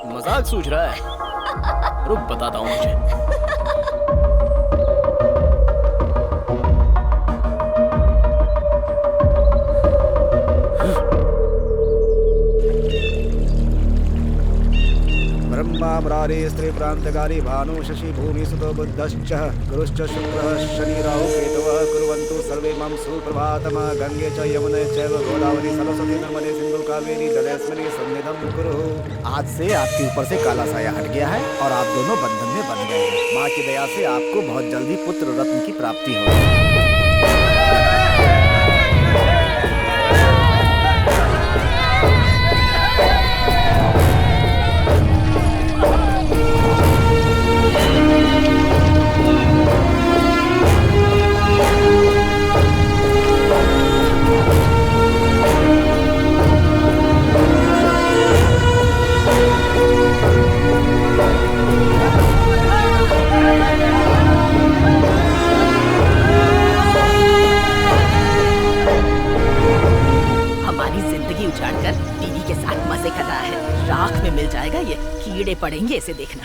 मजाक सूझ रहा है। रुक बताता हूँ मुझे। ब्रह्मा स्त्री प्रांतकारी भानु शशि भूमि सुतो बुद्धश्च गुरुश्च शुक्रः शनि राहु केतवः कुर्वन्तु सर्वे मम सुप्रभातम्। गंगे च यमुने चैव गोदावरी सरस्वती नर्मदे सिंधु कावेरी जलेस्मिन् सन्निधिं कुरु। आज से आपके ऊपर से काला साया हट गया है और आप दोनों बंधन में बंध गए हैं। माँ की दया से आपको बहुत जल्दी पुत्र रत्न की प्राप्ति होगी। उछाड़कर टीवी के साथ मजे कर रहा है। राख में मिल जाएगा ये, कीड़े पड़ेंगे इसे देखना।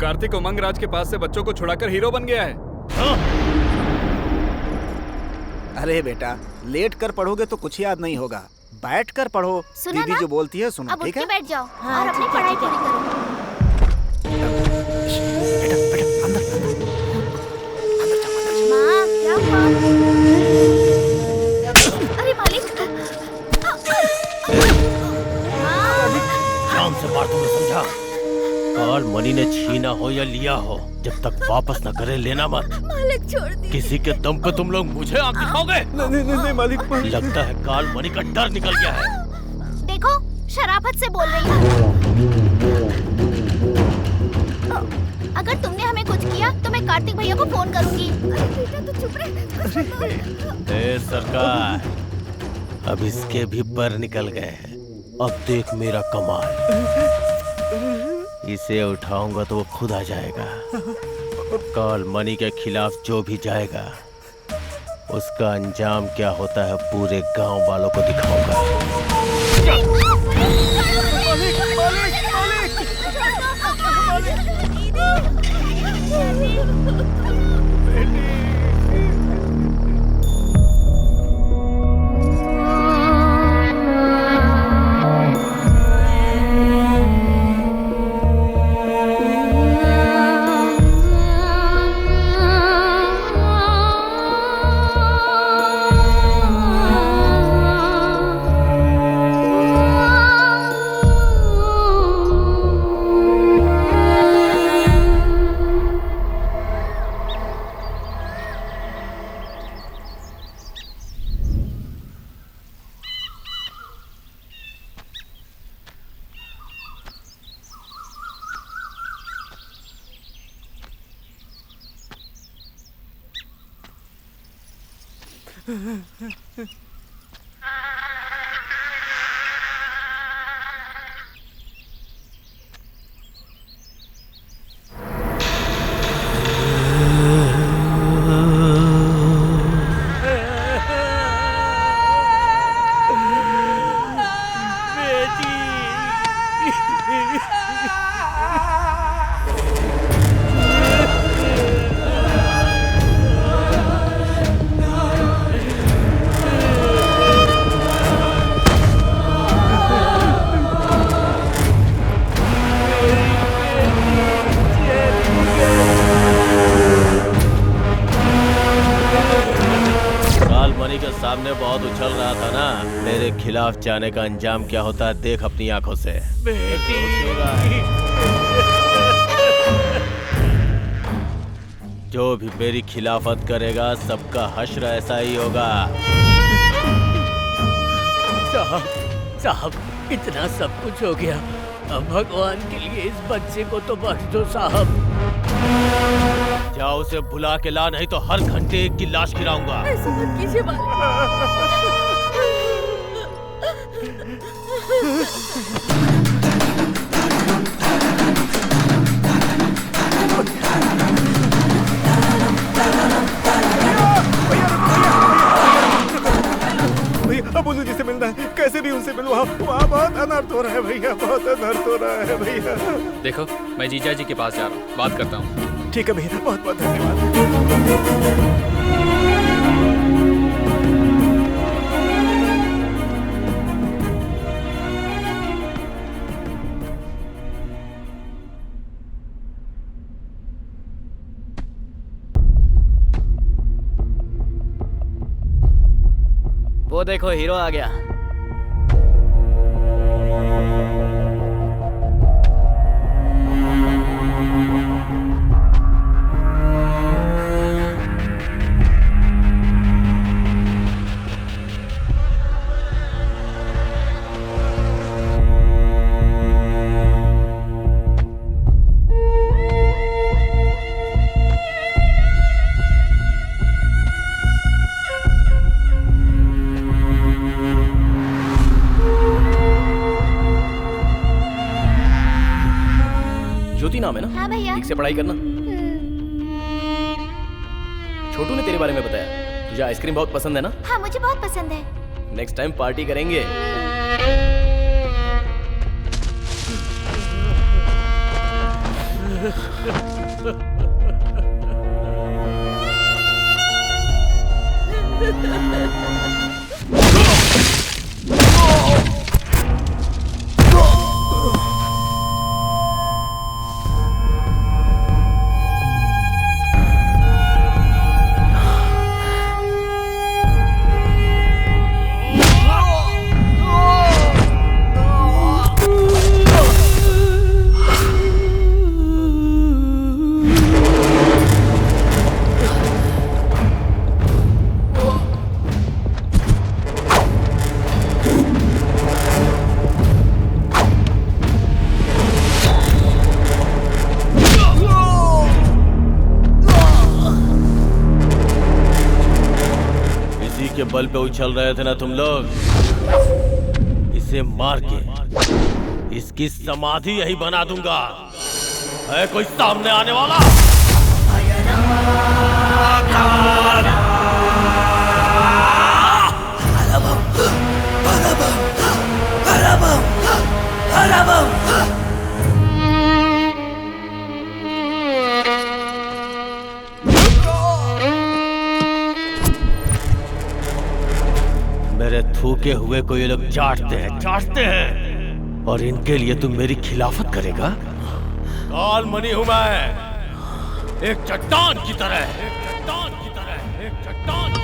कार्तिक उमंग राज के पास से बच्चों को छुड़ाकर हीरो बन गया है। अरे बेटा, लेट कर पढ़ोगे तो कुछ याद नहीं होगा, बैठ कर पढ़ो। दीदी जो बोलती है सुनो, ठीक है? बैठ जाओ और अपनी पढ़ाई पूरी करो। माँ, क्या हुआ? अरे मालिक, शाम से बात तुम्हें समझा। काल मणि ने छीना हो या लिया हो, जब तक वापस न करे लेना मत। मालिक छोड़ दी। किसी के दम पे तुम लोग मुझे आंख दिखाओगे? नहीं मालिक। लगता है काल मणि का डर निकल गया है। देखो, शराफत से बोल रही हूँ। अगर तुमने हमें कुछ किया तो मैं कार्तिक भैया को फोन करूंगी। अरे बेटा तू चुप रह। ए सरकार, अब इसके भी पर निकल गए हैं। अब देख मेरा कमाल, इसे उठाऊंगा तो वो खुद आ जाएगा। कॉल मनी के खिलाफ जो भी जाएगा उसका अंजाम क्या होता है पूरे गांव वालों को दिखाऊंगा। सामने बहुत उछल रहा था ना, मेरे खिलाफ जाने का अंजाम क्या होता है देख अपनी आंखों से। जो भी मेरी खिलाफत करेगा सबका हश्र ऐसा ही होगा। साहब इतना सब कुछ हो गया, अब भगवान के लिए इस बच्चे को तो बख्श दो साहब। जाओ उसे बुला के ला, नहीं तो हर घंटे एक की लाश गिराऊंगा। ऐसा मत कीजिए अबुल्लू जी से मिलना है, कैसे भी उनसे मिलो। वहाँ बहुत अनर्थ हो रहा है भैया, बहुत अनर्थ हो रहा है भैया। देखो मैं जीजा जी के पास जा रहा हूँ, बात करता हूँ। ठीक है भैया, बहुत बहुत धन्यवाद। वो देखो हीरो आ गया। नाम है ना? हाँ भैया। ठीक से पढ़ाई करना। छोटू ने तेरे बारे में बताया, तुझे आइसक्रीम बहुत पसंद है ना? हाँ मुझे बहुत पसंद है। नेक्स्ट टाइम पार्टी करेंगे। बल पे उछल रहे थे ना तुम लोग, इसे मार के इसकी समाधि यही बना दूंगा। है कोई सामने आने वाला? मेरे थूके हुए को ये लोग चाटते हैं और इनके लिए तुम मेरी खिलाफत करेगा? काल मणि हूं मैं, एक चट्टान की तरह, एक चट्टान की तरह, एक चट्टान की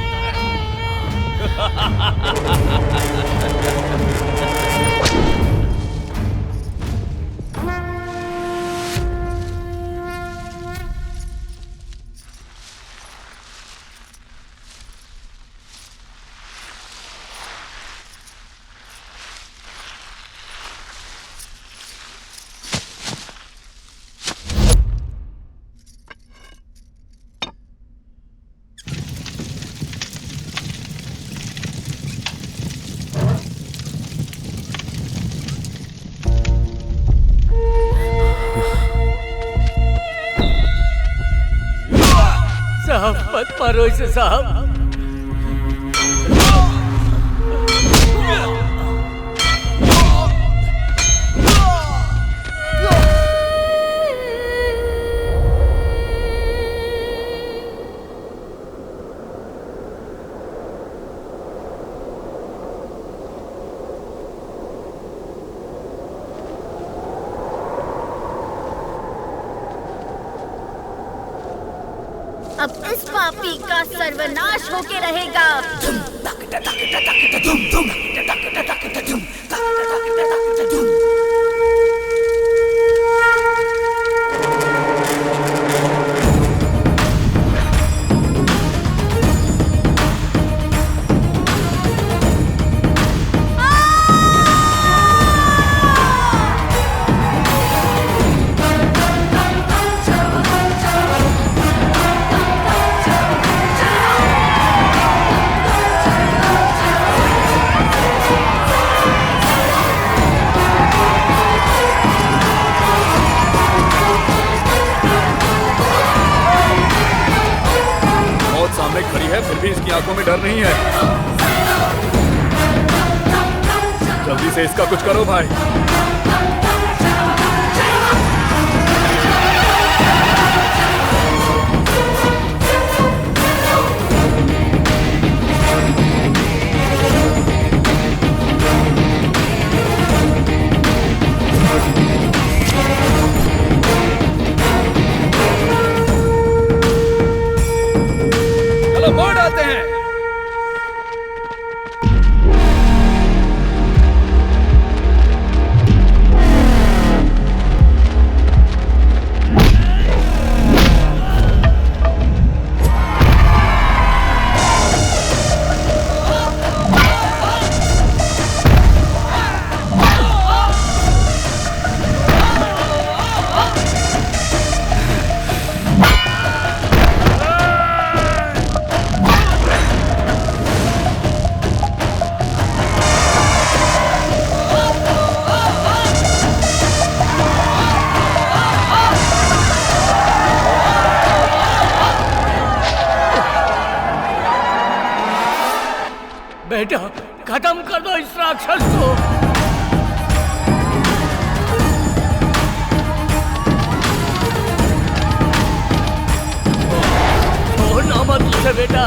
साहब मत मारो इसे साहब। अब इस पापी का सर्वनाश होके रहेगा। खड़ी है फिर भी इसकी आंखों में डर नहीं है। जल्दी से इसका कुछ करो भाई। मोड़ आते हैं। बेटा खत्म कर दो इस राक्षस को। छोड़ना मत उसे बेटा।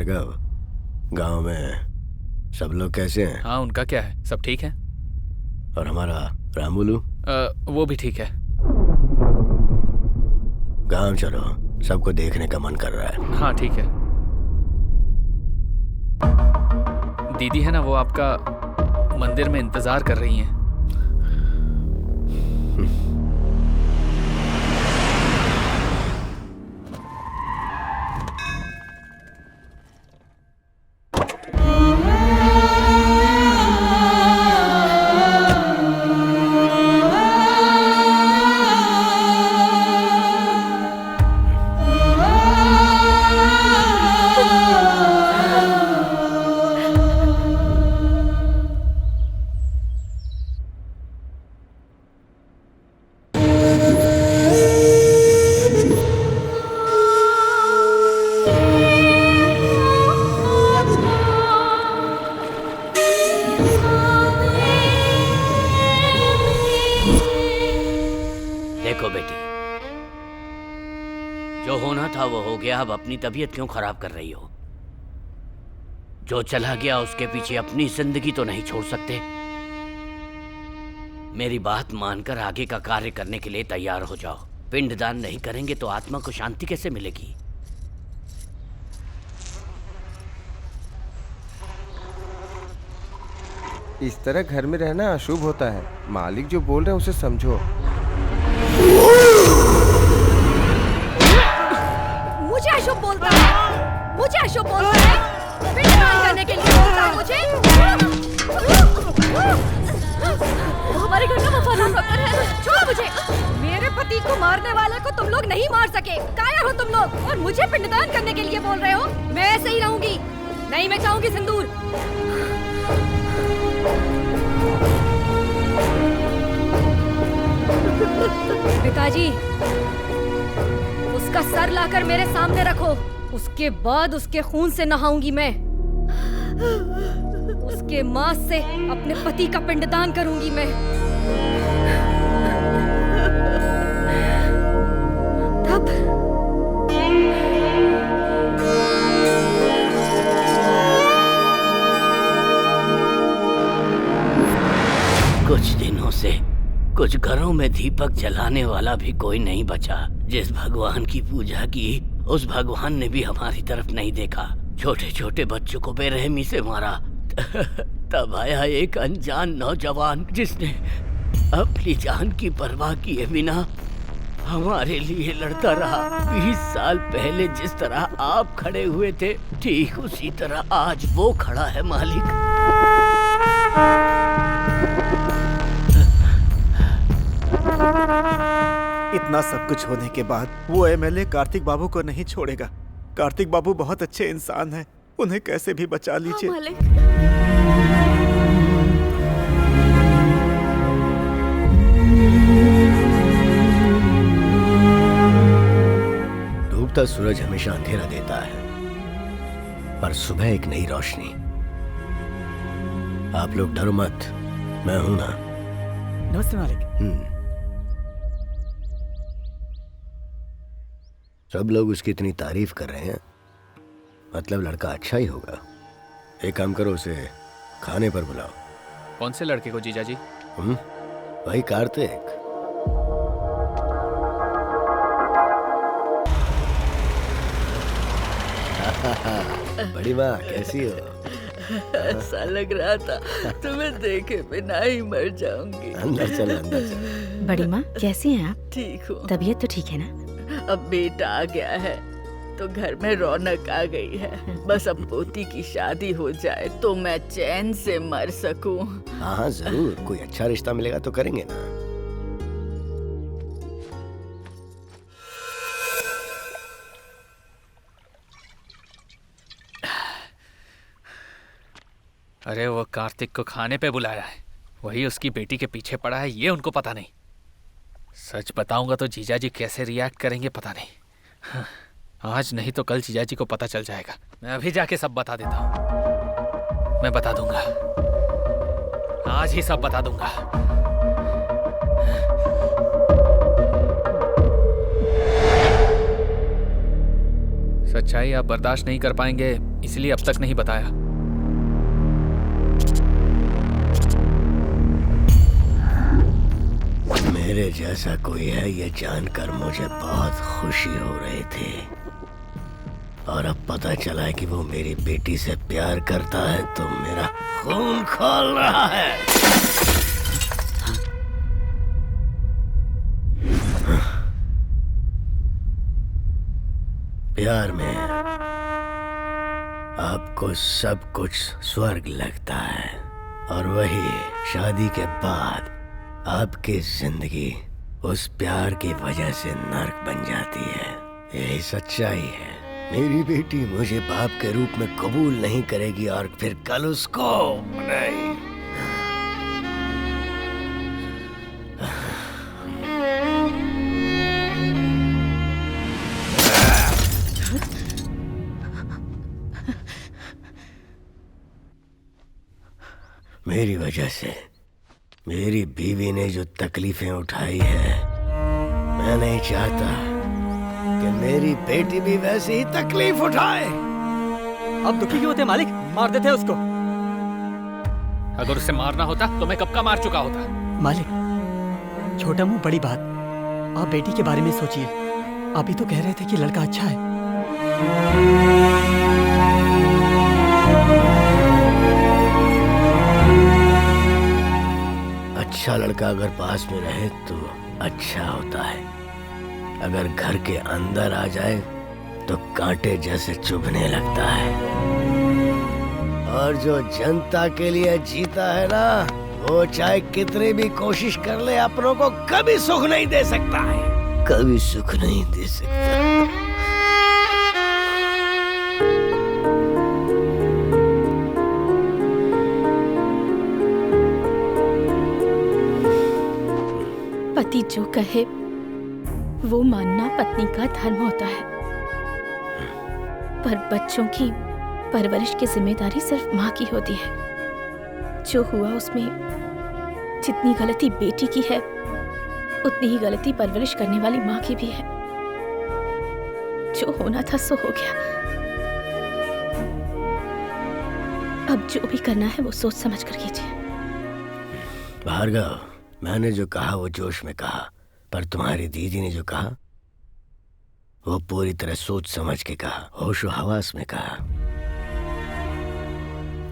भार्गव, गांव में सब लोग कैसे हैं? हाँ, उनका क्या है, सब ठीक है। और हमारा रामुलू? वो भी ठीक है। गांव चलो, सबको देखने का मन कर रहा है। हाँ ठीक है। दीदी है ना, वो आपका मंदिर में इंतजार कर रही हैं। अब अपनी तबीयत क्यों खराब कर रही हो? जो चला गया उसके पीछे अपनी जिंदगी तो नहीं छोड़ सकते। मेरी बात मानकर आगे का कार्य करने के लिए तैयार हो जाओ। पिंडदान नहीं करेंगे तो आत्मा को शांति कैसे मिलेगी? इस तरह घर में रहना अशुभ होता है। मालिक जो बोल रहे हैं उसे समझो। मुझे अशुभ बोलता है, मुझे अशुभ बोलता है, पिंडदान करने के लिए बोलता है मुझे। हमारे घर का वफादार नौकर है, छोड़ो मुझे। मेरे पति को मारने वाले को तुम लोग नहीं मार सके, कायर हो तुम लोग, और मुझे पिंडदान करने के लिए बोल रहे हो। मैं ऐसे ही रहूंगी, नहीं मैं चाहूंगी सिंदूर। पिताजी, उसका सर लाकर मेरे सामने रखो, उसके बाद उसके खून से नहाऊंगी मैं। उसके मांस से अपने पति का पिंडदान करूंगी मैं। तब कुछ दिनों से कुछ घरों में दीपक जलाने वाला भी कोई नहीं बचा। जिस भगवान की पूजा की उस भगवान ने भी हमारी तरफ नहीं देखा। छोटे छोटे बच्चों को बेरहमी से मारा। तब आया एक अनजान नौजवान जिसने अपनी जान की परवाह किए बिना हमारे लिए लड़ता रहा। 20 साल पहले जिस तरह आप खड़े हुए थे, ठीक उसी तरह आज वो खड़ा है मालिक। इतना सब कुछ होने के बाद वो एमएलए कार्तिक बाबू को नहीं छोड़ेगा। कार्तिक बाबू बहुत अच्छे इंसान हैं, उन्हें कैसे भी बचा लीजिए। डूबता सूरज हमेशा अंधेरा देता है, पर सुबह एक नई रोशनी। आप लोग डरो मत, मैं हूं ना। नमस्ते मालिक। सब लोग उसकी इतनी तारीफ कर रहे हैं, मतलब लड़का अच्छा ही होगा। एक काम करो, उसे खाने पर बुलाओ। कौन से लड़के को जीजा जी? भाई कार्तिक। बड़ी माँ कैसी हो? ऐसा लग रहा था तुम्हें देखे बिना ही मर जाऊंगी। अंदर चलो, अंदर चलो। बड़ी माँ कैसी हैं आप? ठीक हूँ। तबीयत तो ठीक है ना? अब बेटा आ गया है तो घर में रौनक आ गई है। बस अब पोती की शादी हो जाए तो मैं चैन से मर सकूं। हाँ जरूर, कोई अच्छा रिश्ता मिलेगा तो करेंगे ना। अरे वो कार्तिक को खाने पे बुलाया है, वही उसकी बेटी के पीछे पड़ा है, ये उनको पता नहीं। सच बताऊंगा तो जीजा जी कैसे रिएक्ट करेंगे पता नहीं। हाँ, आज नहीं तो कल जीजा जी को पता चल जाएगा। मैं अभी जाके सब बता देता हूँ। मैं बता दूंगा, आज ही सब बता दूंगा। सच्चाई आप बर्दाश्त नहीं कर पाएंगे इसलिए अब तक नहीं बताया। मेरे जैसा कोई है ये जानकर मुझे बहुत खुशी हो रही थी, और अब पता चला है कि वो मेरी बेटी से प्यार करता है तो मेरा खून खौल रहा है। प्यार में आपको सब कुछ स्वर्ग लगता है, और वही शादी के बाद आपकी जिंदगी उस प्यार की वजह से नर्क बन जाती है। यही सच्चाई है। मेरी बेटी मुझे बाप के रूप में कबूल नहीं करेगी और फिर कल उसको नहीं। मेरी वजह से मेरी बीवी ने जो तकलीफें उठाई है, मैं नहीं चाहता कि मेरी बेटी भी वैसी ही तकलीफ उठाए। अब दुखी क्यों होते मालिक? मार देते उसको। अगर उसे मारना होता तो मैं कब का मार चुका होता। मालिक, छोटा मुंह बड़ी बात। आप बेटी के बारे में सोचिए। आप ही तो कह रहे थे कि लड़का अच्छा है। अच्छा लड़का अगर पास में रहे तो अच्छा होता है, अगर घर के अंदर आ जाए तो कांटे जैसे चुभने लगता है। और जो जनता के लिए जीता है ना, वो चाहे कितनी भी कोशिश कर ले अपनों को कभी सुख नहीं दे सकता है, कभी सुख नहीं दे सकता। पति जो कहे वो मानना पत्नी का धर्म होता है, पर बच्चों की परवरिश की जिम्मेदारी सिर्फ माँ की होती है। जो हुआ उसमें जितनी गलती बेटी की है, उतनी ही गलती परवरिश करने वाली माँ की भी है। जो होना था सो हो गया। अब जो भी करना है वो सोच समझ कर कीजिए। भार्गव, मैंने जो कहा वो जोश में कहा, पर तुम्हारी दीदी ने जो कहा वो पूरी तरह सोच समझ के कहा, होशो हवास में कहा।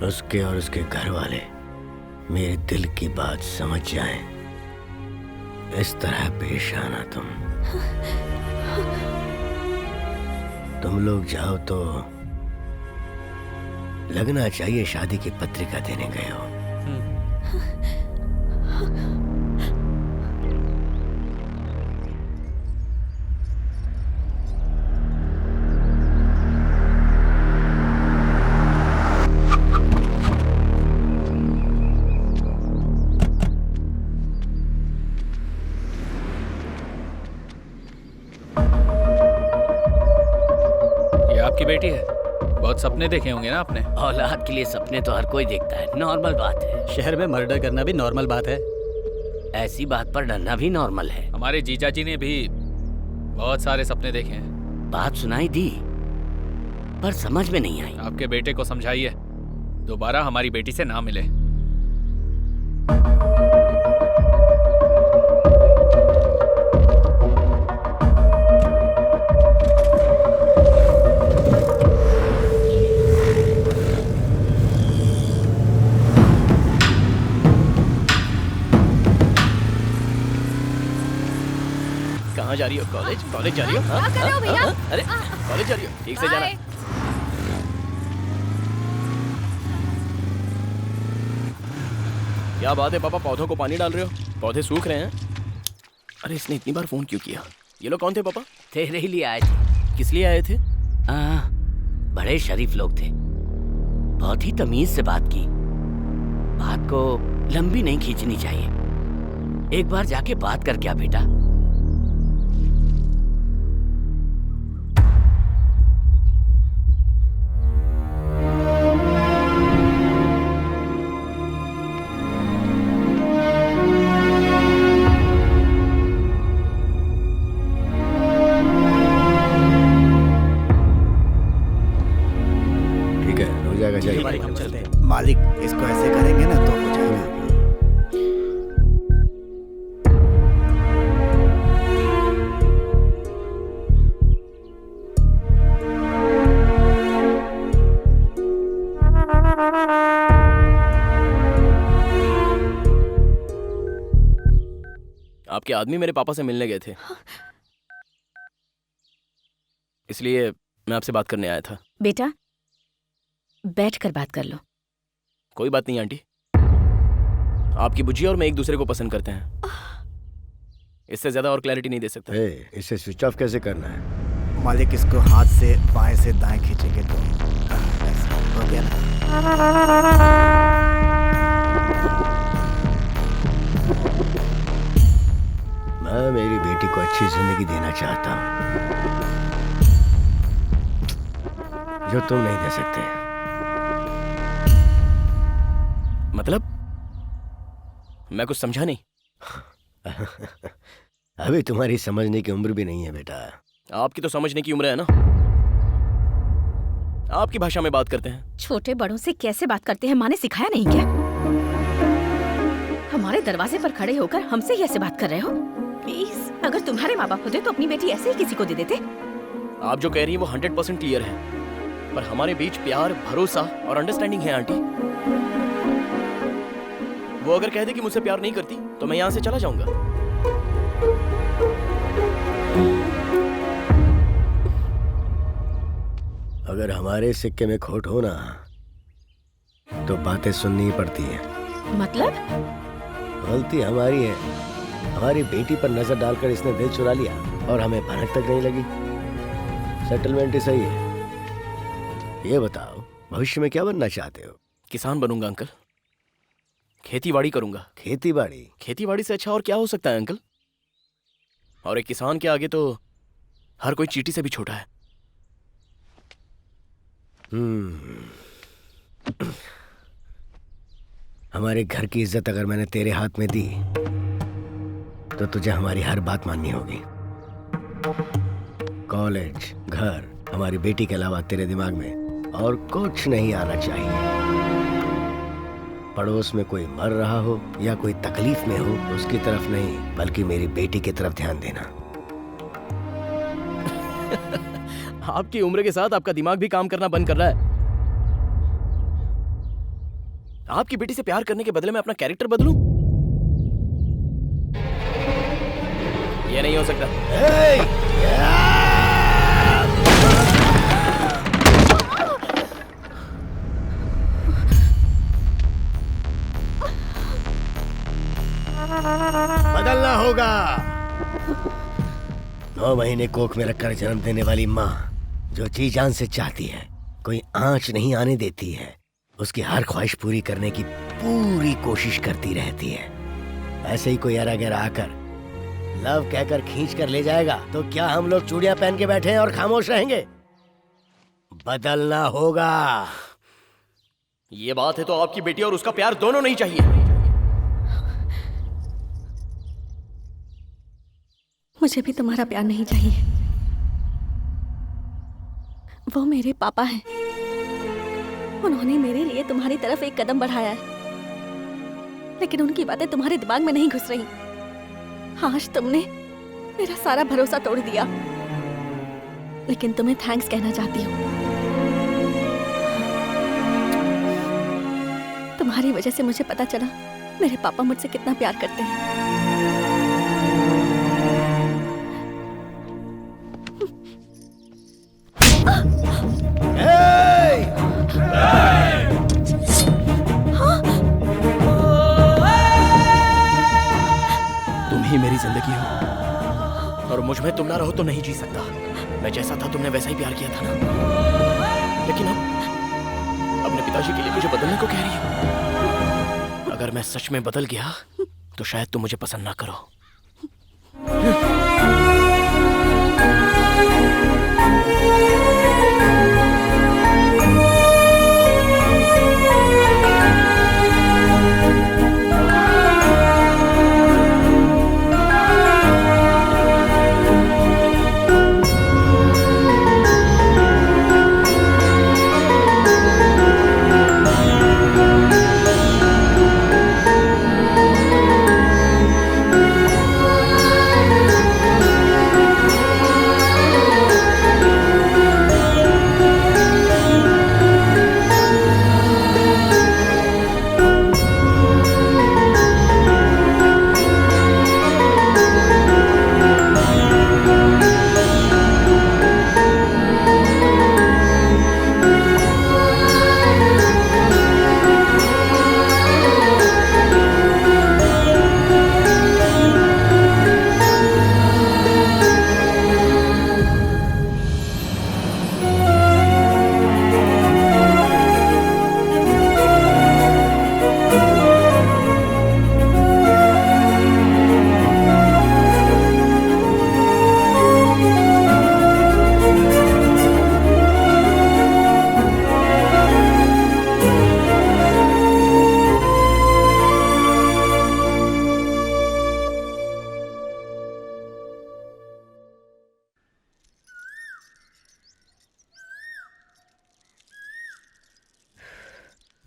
उसके और उसके घर वाले मेरे दिल की बात समझ जाएं, इस तरह पेश आना। तुम लोग जाओ तो लगना चाहिए शादी की पत्रिका देने गए हो। आपकी बेटी है? बहुत सपने देखे होंगे ना आपने। औलाद के लिए सपने तो हर कोई देखता है, नॉर्मल बात है। शहर में मर्डर करना भी नॉर्मल बात है। ऐसी बात पर डरना भी नॉर्मल है। हमारे जीजा जी ने भी बहुत सारे सपने देखे हैं। बात सुनाई दी पर समझ में नहीं आई। आपके बेटे को समझाइए दोबारा हमारी बेटी से ना मिले। कहाँ जा रही हो? कॉलेज? कॉलेज जा रही हो? क्या कर रहे हो भैया? अरे कॉलेज जा रही हो? ठीक से जाना। क्या बात है पापा, पौधों को पानी डाल रहे हो? पौधे सूख रहे हैं। अरे इसने इतनी बार फोन क्यों किया? ये लोग कौन थे पापा? तेरे ही लिए आए थे। किस लिए आए थे? बड़े शरीफ लोग थे, बहुत ही तमीज से बात की। बात को लंबी नहीं खींचनी चाहिए। एक बार जाके बात कर क्या बेटा। आपके आदमी मेरे पापा से मिलने गए थे, इसलिए मैं आपसे बात करने आया था। बेटा बैठकर बात कर लो। कोई बात नहीं आंटी, आपकी बुज्जी और मैं एक दूसरे को पसंद करते हैं, इससे ज्यादा और क्लैरिटी नहीं दे सकता। इसे स्विच ऑफ कैसे करना है? मालिक इसको हाथ से बाएं से दाएं खींचेंगे तो ऐसा हो गया ना। मैं मेरी बेटी को अच्छी जिंदगी देना चाहता हूँ जो तुम नहीं दे सकते। मतलब? मैं कुछ समझा नहीं। अभी तुम्हारी समझने की उम्र भी नहीं है बेटा। आपकी तो समझने की उम्र है ना। आपकी भाषा में बात करते हैं। छोटे बड़ों से कैसे बात करते हैं, माँ ने सिखाया नहीं क्या? हमारे दरवाजे पर खड़े होकर हमसे ही ऐसे बात कर रहे हो? प्लीज, अगर तुम्हारे माँ बाप होते तो अपनी बेटी ऐसे ही किसी को दे देते। आप जो कह रही हैं वो 100% क्लियर है, पर हमारे बीच प्यार, भरोसा और अंडरस्टैंडिंग है आंटी। वो अगर कह दे कि मुझसे प्यार नहीं करती तो मैं यहाँ से चला जाऊंगा। अगर हमारे सिक्के में खोट हो ना तो बातें सुननी ही पड़ती हैं। मतलब? गलती हमारी है। हमारी बेटी पर नजर डालकर इसने दिल चुरा लिया और हमें भनक तक नहीं लगी। सेटलमेंट ही सही है। ये बताओ, भविष्य में क्या बनना चाहते हो? किसान बनूंगा अंकल, खेतीबाड़ी करूंगा। खेतीबाड़ी? खेतीबाड़ी से अच्छा और क्या हो सकता है अंकल? और एक किसान के आगे तो हर कोई चींटी से भी छोटा है। हमारे घर की इज्जत अगर मैंने तेरे हाथ में दी तो तुझे हमारी हर बात माननी होगी। कॉलेज, घर, हमारी बेटी के अलावा तेरे दिमाग में और कुछ नहीं आना चाहिए। पड़ोस में कोई मर रहा हो या कोई तकलीफ में हो, उसकी तरफ नहीं बल्कि मेरी बेटी की तरफ ध्यान देना। आपकी उम्र के साथ आपका दिमाग भी काम करना बंद कर रहा है। आपकी बेटी से प्यार करने के बदले में अपना कैरेक्टर बदलूं? ये नहीं हो सकता। बदलना होगा। 9 महीने कोख में रखकर जन्म देने वाली माँ जो जी जान से चाहती है, कोई आंच नहीं आने देती है, उसकी हर ख्वाहिश पूरी करने की पूरी कोशिश करती रहती है। ऐसे ही कोई अरा गहरा आकर लव कहकर खींच कर ले जाएगा तो क्या हम लोग चूड़ियां पहन के बैठे हैं और खामोश रहेंगे? बदलना होगा। ये बात है तो आपकी बेटी और उसका प्यार दोनों नहीं चाहिए। मुझे भी तुम्हारा प्यार नहीं चाहिए। वो मेरे पापा हैं। उन्होंने मेरे लिए तुम्हारी तरफ एक कदम बढ़ाया है, लेकिन उनकी बातें तुम्हारे दिमाग में नहीं घुस रही। आज तुमने मेरा सारा भरोसा तोड़ दिया, लेकिन तुम्हें थैंक्स कहना चाहती हूँ। तुम्हारी वजह से मुझे पता चला मेरे पापा मुझसे कितना प्यार करते हैं। तुम ही मेरी जिंदगी हो और मुझ में तुम ना रहो तो नहीं जी सकता। मैं जैसा था तुमने वैसा ही प्यार किया था ना, लेकिन अब अपने पिताजी के लिए मुझे बदलने को कह रही हो। अगर मैं सच में बदल गया तो शायद तुम मुझे पसंद ना करो।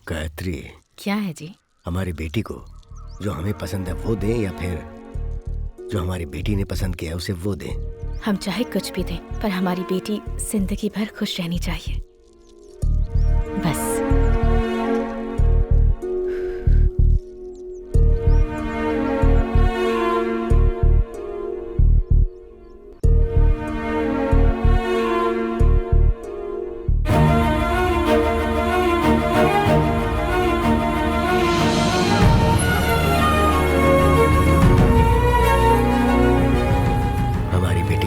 गायत्री, क्या है जी? हमारी बेटी को जो हमें पसंद है वो दें या फिर जो हमारी बेटी ने पसंद किया है उसे वो दें? हम चाहे कुछ भी दें, पर हमारी बेटी जिंदगी भर खुश रहनी चाहिए, बस।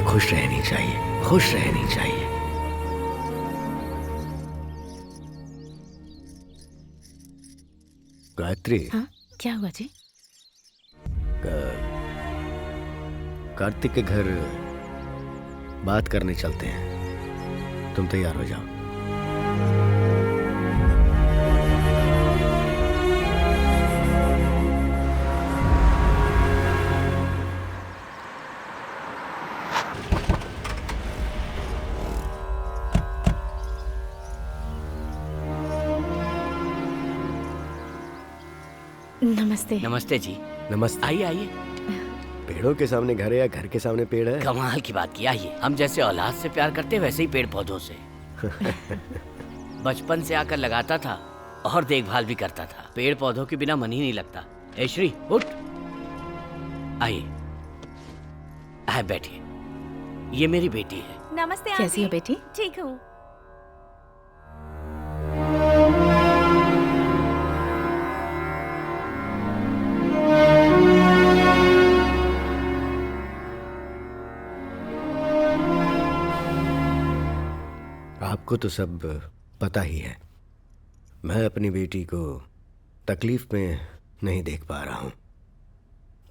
खुश रहनी चाहिए, खुश रहनी चाहिए। गायत्री। हाँ, क्या हुआ जी? कार्तिक के घर बात करने चलते हैं, तुम तैयार हो जाओ। नमस्ते। नमस्ते जी। नमस्ते। आइए आइए। पेड़ों के सामने घर है या घर के सामने पेड़ है? कमाल की बात की। आइए, हम जैसे औलाद से प्यार करते वैसे ही पेड़ पौधों से। बचपन से आकर लगाता था और देखभाल भी करता था। पेड़ पौधों के बिना मन ही नहीं लगता। ए श्री, उठ। आइए, बैठिए। ये मेरी बेटी है। नमस्ते। कैसी हो बेटी? ठीक हूँ। आपको तो सब पता ही है। मैं अपनी बेटी को तकलीफ में नहीं देख पा रहा हूँ,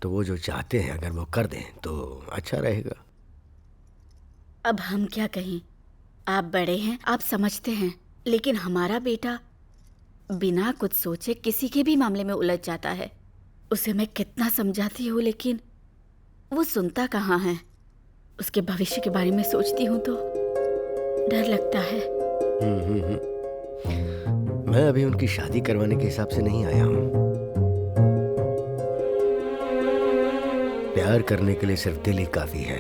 तो वो जो चाहते हैं अगर वो कर दें तो अच्छा रहेगा। अब हम क्या कहें, आप बड़े हैं, आप समझते हैं, लेकिन हमारा बेटा बिना कुछ सोचे किसी के भी मामले में उलझ जाता है। उसे मैं कितना समझाती हूँ लेकिन वो सुनता कहाँ है। उसके भविष्य के बारे में सोचती हूँ तो डर लगता है। मैं अभी उनकी शादी करवाने के हिसाब से नहीं आया हूँ। प्यार करने के लिए सिर्फ दिल ही काफी है,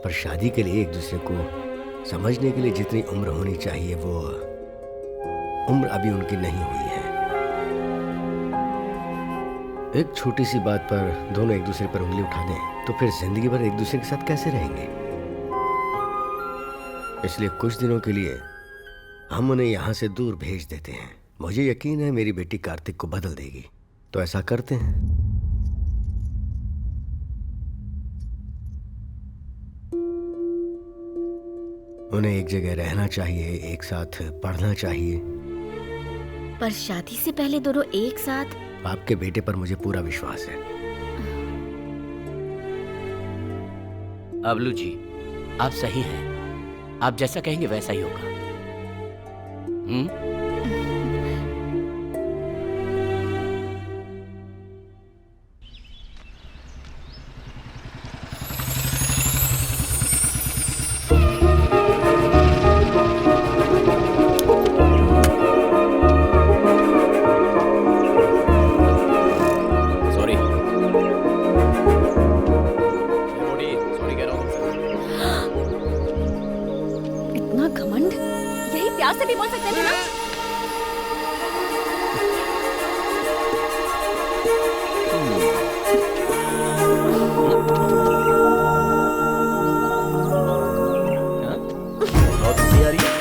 पर शादी के लिए एक दूसरे को समझने के लिए जितनी उम्र होनी चाहिए वो उम्र अभी उनकी नहीं हुई है। एक छोटी सी बात पर दोनों एक दूसरे पर उंगली उठा दें तो फिर जिंदगी भर एक दूसरे के साथ कैसे रहेंगे? इसलिए कुछ दिनों के लिए हम उन्हें यहाँ से दूर भेज देते हैं। मुझे यकीन है मेरी बेटी कार्तिक को बदल देगी, तो ऐसा करते हैं। उन्हें एक जगह रहना चाहिए, एक साथ पढ़ना चाहिए। पर शादी से पहले दोनों एक साथ? आपके बेटे पर मुझे पूरा विश्वास है। अबलू जी, आप सही हैं। आप जैसा कहेंगे वैसा ही होगा। सॉरी कह रहा हूँ। इतना घमंड, यही प्यार से भी बोल सकते थे ना? बहुत हंसी आ रही है।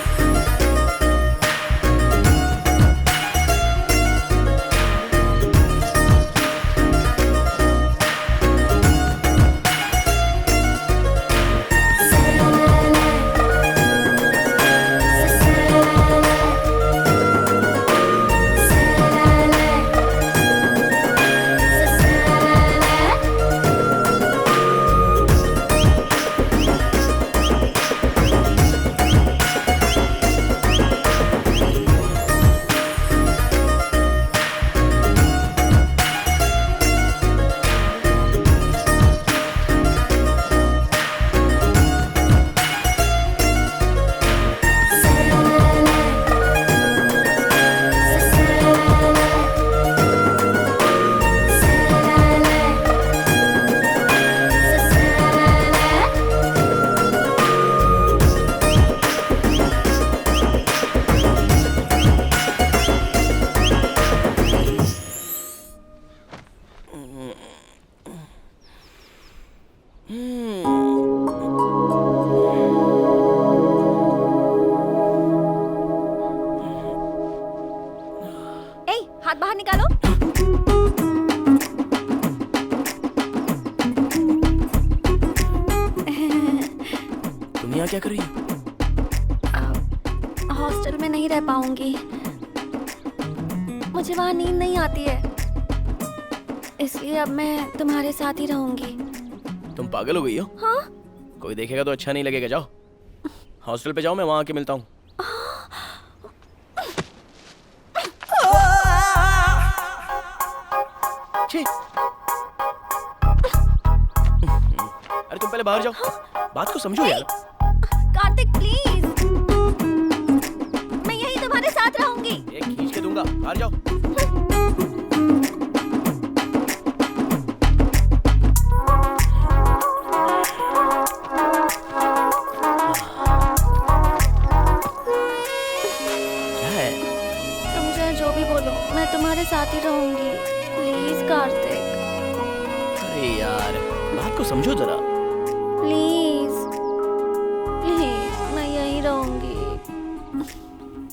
यहाँ क्या कर रही है? हॉस्टल में नहीं रह पाऊंगी, मुझे वहाँ नींद नहीं आती है, इसलिए अब मैं तुम्हारे साथ ही रहूंगी। तुम पागल हो गई हो? हाँ? कोई देखेगा तो अच्छा नहीं लगेगा। जाओ हॉस्टल पे जाओ, मैं वहाँ आके मिलता हूँ। अरे तुम पहले बाहर जाओ, बात को समझो यार। कार्तिक प्लीज, मैं यहीं तुम्हारे साथ रहूंगी। एक खींच के दूंगा, बाहर जाओ। क्या है? तुम चाहे जो भी बोलो, मैं तुम्हारे साथ ही रहूंगी। प्लीज कार्तिक। अरे यार बात को समझो जरा। प्लीज प्लीज, मैं यहीं रहूंगी।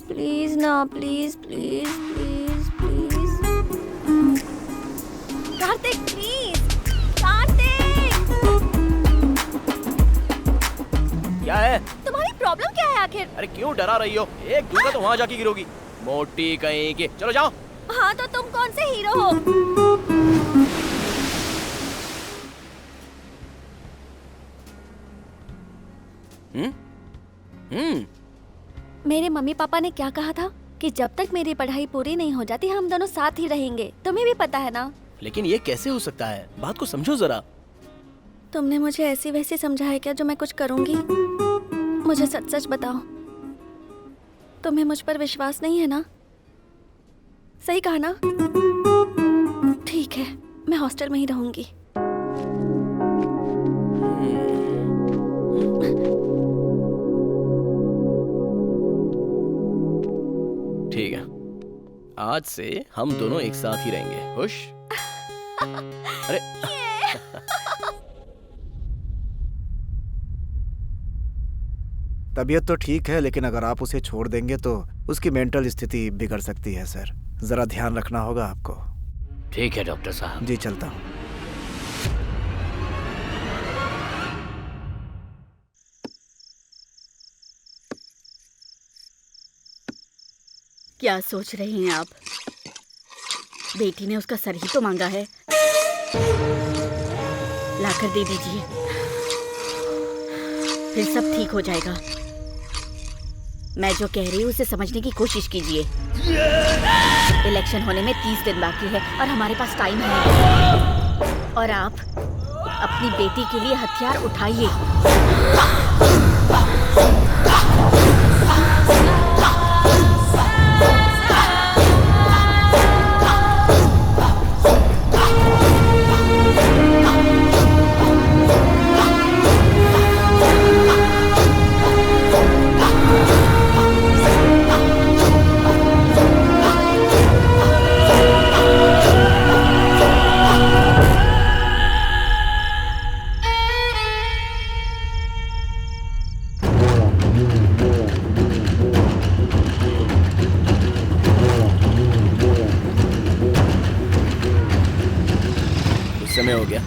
प्लीज ना, please please please please. Kartik please, Kartik. क्या है? तुम्हारी प्रॉब्लम क्या है आखिर? अरे क्यों डरा रही हो? एक दूंगा तो वहाँ जाके गिरोगी, मोटी कहीं की। चलो जाओ। हाँ तो तुम कौन से हीरो हो? मेरे मम्मी पापा ने क्या कहा था कि जब तक मेरी पढ़ाई पूरी नहीं हो जाती हम दोनों साथ ही रहेंगे। तुम्हें भी पता है ना? लेकिन ये कैसे हो सकता है? बात को समझो जरा। तुमने मुझे ऐसी वैसी समझा है क्या जो मैं कुछ करूंगी? मुझे सच सच बताओ, तुम्हें मुझ पर विश्वास नहीं है ना? सही कहा ना? ठीक है, मैं हॉस्टल में ही रहूंगी। ठीक है, आज से हम दोनों एक साथ ही रहेंगे। खुश? अरे तबीयत तो ठीक है, लेकिन अगर आप उसे छोड़ देंगे तो उसकी मेंटल स्थिति बिगड़ सकती है सर। जरा ध्यान रखना होगा आपको। ठीक है डॉक्टर साहब। जी चलता हूँ। क्या सोच रहे हैं आप? बेटी ने उसका सर ही तो मांगा है, लाकर दे दीजिए, फिर सब ठीक हो जाएगा। मैं जो कह रही हूँ उसे समझने की कोशिश कीजिए। इलेक्शन होने में 30 दिन बाकी है और हमारे पास टाइम है, और आप अपनी बेटी के लिए हथियार उठाइए। समय हो गया।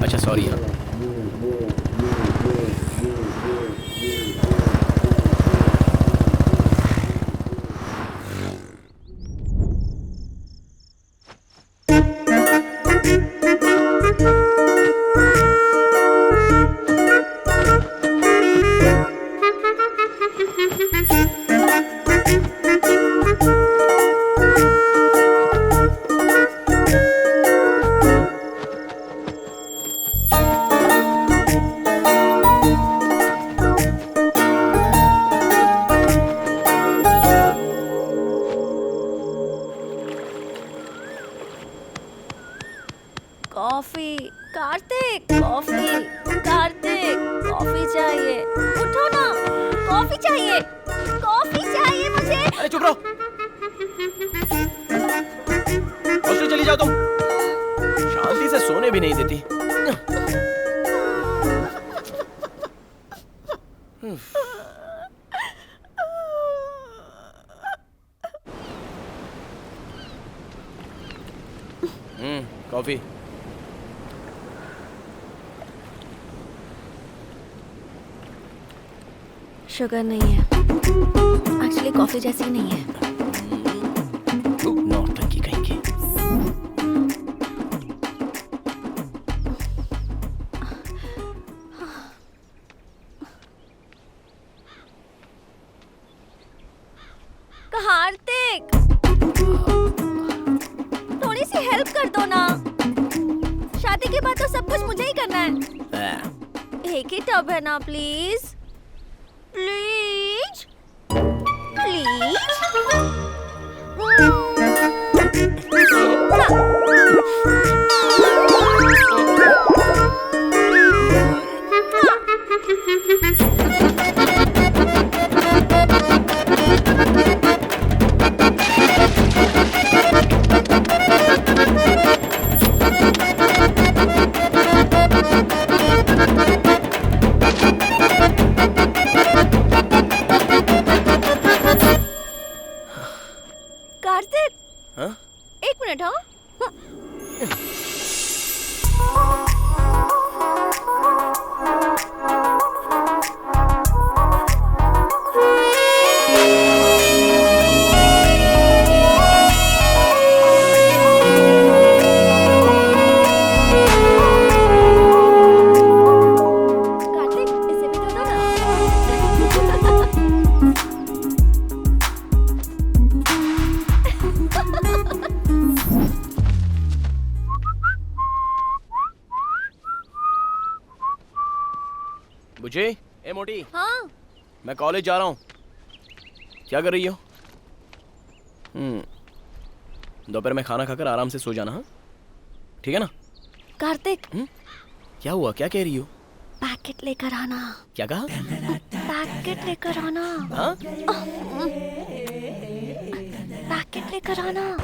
अच्छा सॉरी यार। Coffee, Kartik coffee, Kartik coffee चाहिए। उठो ना, कॉफी चाहिए, कॉफी चाहिए मुझे। अरे चुप रहो, हॉस्टल चली जाओ तुम। शांति से सोने भी नहीं देती। कॉफी। शुगर नहीं है। एक्चुअली कॉफी जैसी नहीं है। नौटंकी कहीं की। कार्तिक, थोड़ी सी हेल्प कर दो ना। शादी के बाद तो सब कुछ मुझे ही करना है। एक ही टब है ना, प्लीज प्लीज प्लीज। कार्तिक, हाँ? एक मिनट। हाँ, बुझे, ए मोटी। हाँ। मैं कॉलेज जा रहा हूँ। क्या कर रही हो? दोपहर में खाना खाकर आराम से सो जाना। हाँ, ठीक है ना? कार्तिक, क्या हुआ? क्या कह रही हो? पैकेट लेकर आना। क्या कहा? पैकेट लेकर आना। हाँ? पैकेट लेकर आना।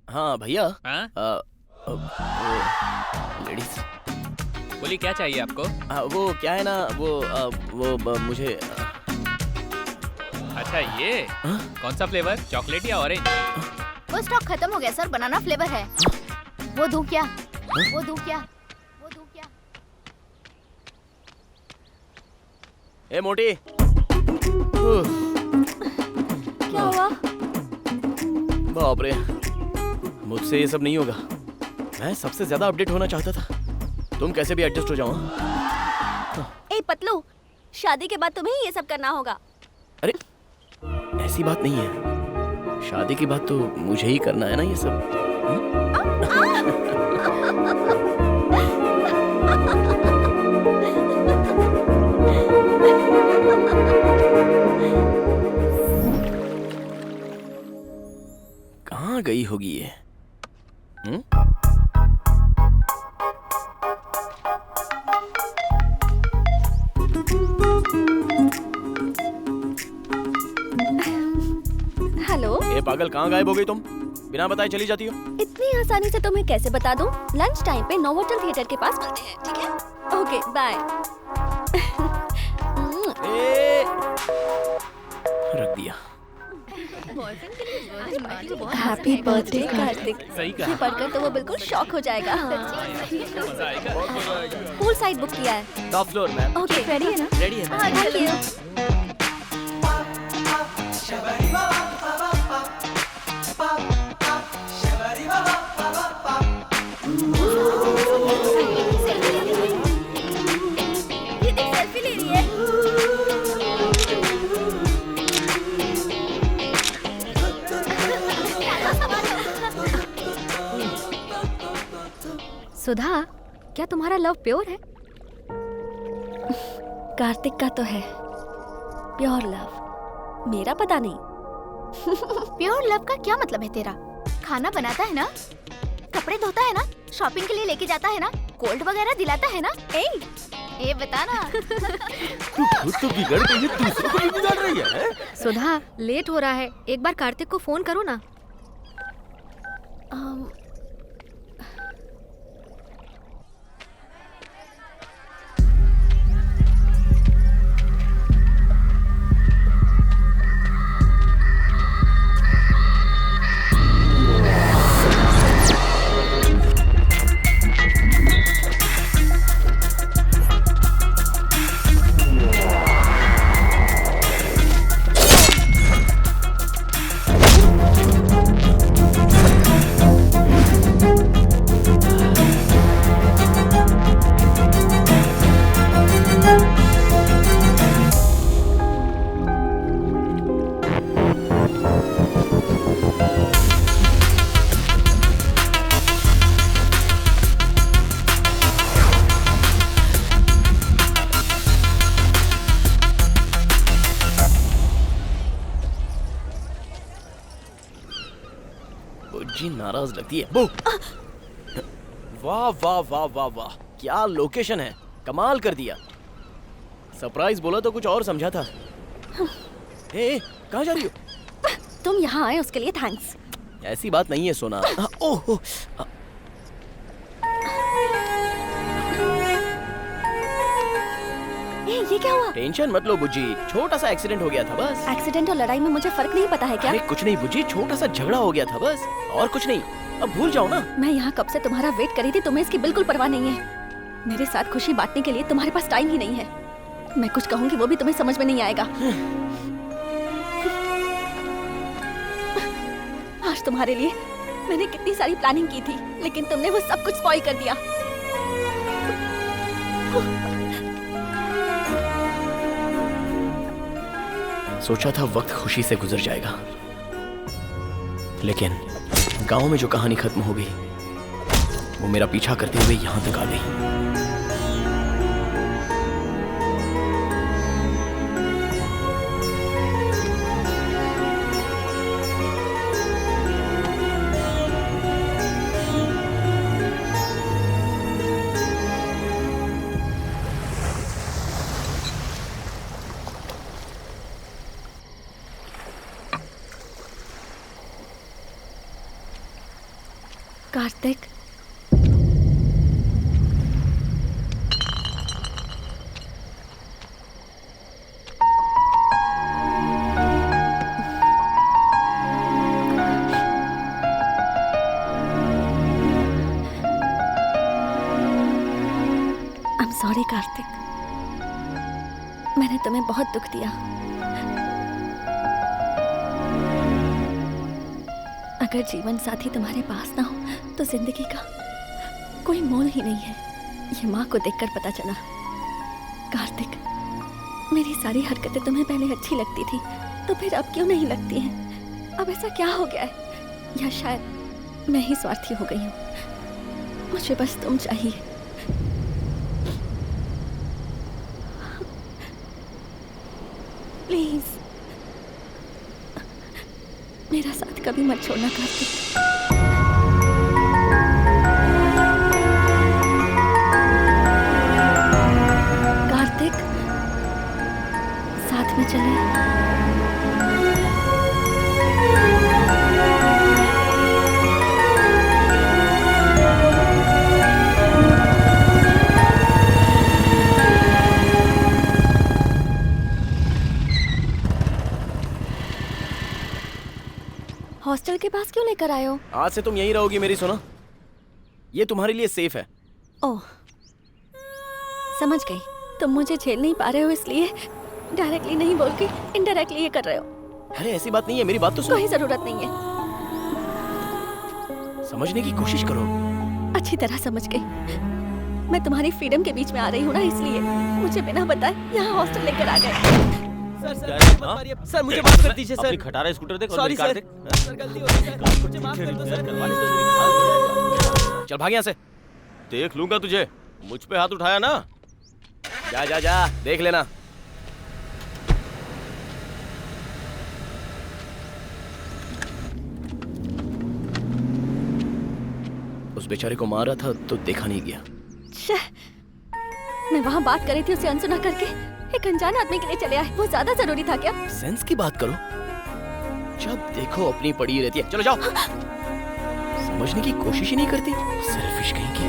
हाँ भैया। हाँ? लेडीज। बोलिए क्या चाहिए आपको? वो क्या है ना, वो मुझे। अच्छा ये कौन सा फ्लेवर, चॉकलेट या ऑरेंज? वो स्टॉक खत्म हो गया सर, बनाना फ्लेवर है। वो दूं क्या? वो दूं क्या? वो दूं क्या? ए मोटी। क्या हुआ? बाप रे, मुझसे ये सब नहीं होगा। मैं सबसे ज्यादा अपडेट होना चाहता था। तुम कैसे भी एडजस्ट हो जाओ। ए पतलू, शादी के बाद तुम्हें ये सब करना होगा। अरे ऐसी बात नहीं है, शादी के बाद तो मुझे ही करना है ना ये सब। कहाँ गई होगी ये? हेलो। ए पागल, कहाँ गायब हो गई तुम? बिना बताए चली जाती हो। इतनी आसानी से तुम्हें कैसे बता दूं? लंच टाइम पे नोवोटेल थिएटर के पास मिलते हैं, ठीक है? Okay bye. रख दिया। Happy birthday Kartik. सही कहा। ये पढ़कर तो वो बिल्कुल शॉक हो जाएगा। पूल साइड बुक किया है। Top floor ma'am. Okay, ready है ना? रेडी है। हाँ, थैंक यू। ये देख, सेल्फी ले रही है। सुधा, क्या तुम्हारा लव प्योर है? कार्तिक का तो है प्योर लव, मेरा पता नहीं। प्योर लव का क्या मतलब है तेरा? खाना बनाता है ना, कपड़े धोता है ना, शॉपिंग के लिए लेके जाता है ना, कोल्ड वगैरह दिलाता है ना? ए बता ना। खुद तो बिगड़ गई है, दूसरों को भी बिगाड़ रही है। सुधा, लेट हो रहा है, एक बार कार्तिक को फोन करो ना। बुज्जी नाराज लगती है। बू! वाह वाह वाह वाह वाह, क्या लोकेशन है, कमाल कर दिया। सरप्राइज बोला तो कुछ और समझा था। ए, कहाँ जा रही हो? तुम यहाँ आए उसके लिए थैंक्स। ऐसी बात नहीं है सोना। ओह, ये क्या हुआ? टेंशन मत लो बुज्जी, छोटा सा एक्सीडेंट हो गया था बस। एक्सीडेंट और लड़ाई में मुझे फर्क नहीं पता है क्या? अरे कुछ नहीं बुज्जी, छोटा सा झगड़ा हो गया था बस, और कुछ नहीं। अब भूल जाओ ना। मैं यहाँ कब से तुम्हारा वेट कर रही थी, तुम्हें इसकी बिल्कुल परवाह नहीं है। मेरे साथ खुशी बांटने के लिए तुम्हारे पास टाइम ही नहीं है। मैं कुछ कहूँगी वो भी तुम्हें समझ में नहीं आएगा। आज तुम्हारे लिए मैंने कितनी सारी प्लानिंग की थी, लेकिन तुमने वो सब कुछ स्पॉइल कर दिया। सोचा था वक्त खुशी से गुजर जाएगा, लेकिन गांव में जो कहानी खत्म हो गई वो मेरा पीछा करते हुए यहां तक आ गई। कार्तिक, I'm sorry कार्तिक, मैंने तुम्हें बहुत दुख दिया। अगर जीवन साथी तुम्हारे पास ना हो तो जिंदगी का कोई मोल ही नहीं है। ये माँ को देखकर पता चला। कार्तिक, मेरी सारी हरकतें तुम्हें पहले अच्छी लगती थी, तो फिर अब क्यों नहीं लगती हैं? अब ऐसा क्या हो गया है? या शायद मैं ही स्वार्थी हो गई हूँ। मुझे बस तुम चाहिए। प्लीज मेरा साथ कभी मत छोड़ना कार्तिक। कार्तिक, साथ में चलें। हॉस्टल के पास क्यों लेकर आए हो? आज से तुम यहीं रहोगी मेरी सोना, ये तुम्हारे लिए सेफ है। ओह, समझ गई। तुम मुझे झेल नहीं पा रहे हो इसलिए डायरेक्टली नहीं बोल के इनडायरेक्टली ये कर रहे हो। अरे ऐसी बात नहीं है, मेरी बात तो सुनो। कोई जरूरत नहीं है, समझने की कोशिश करो। अच्छी तरह समझ गई। मैं तुम्हारी फ्रीडम के बीच में आ रही हूँ ना, इसलिए मुझे बिना बताए यहाँ हॉस्टल लेकर आ गए। सर मुझे माफ कर दीजिए सर। अपनी खटारा स्कूटर देख। सॉरी सर, गलती हो गई सर, मुझे माफ कर दो सर। चल भाग यहाँ से। देख लूंगा तुझे, मुझ पे हाथ उठाया ना। जा जा जा, देख लेना। उस बेचारे को मारा था तो देखा नहीं गया। मैं वहाँ बात कर रही थी, उसे अनसुना करके एक अनजान आदमी के लिए चले आए। वो ज्यादा जरूरी था क्या? सेंस की बात करो, जब देखो अपनी पड़ी रहती है। चलो जाओ। समझने की कोशिश ही नहीं करती, सेल्फिश कहीं की।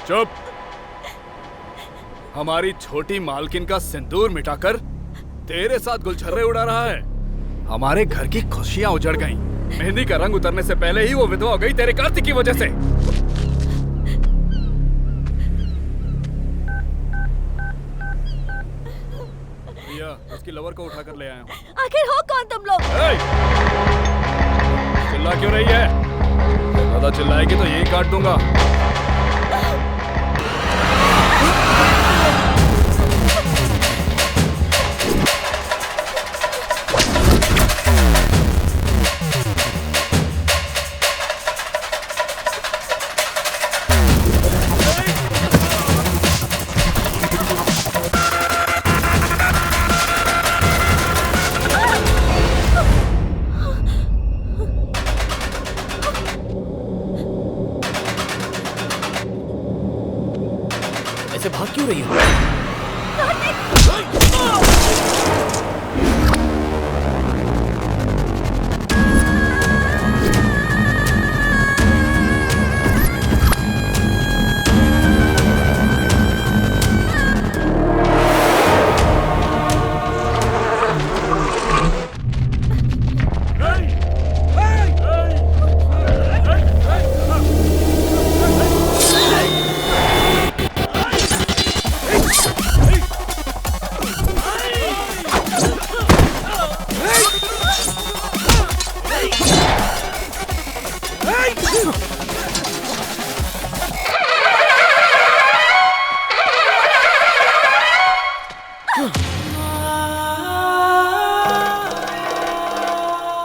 चुप! हमारी छोटी मालकिन का सिंदूर मिटाकर तेरे साथ गुलछर्रे उड़ा रहा है। हमारे घर की खुशियां उजड़ गईं। मेहंदी का रंग उतरने से पहले ही वो विधवा हो गई तेरे कार्तिक की वजह से। उसकी लवर को उठा कर ले आया हूँ। आखिर हो कौन तुम लोग? चिल्ला क्यों रही है? ज्यादा चिल्लाएगी तो यही काट दूंगा। ऐसे भाग क्यों रही हो?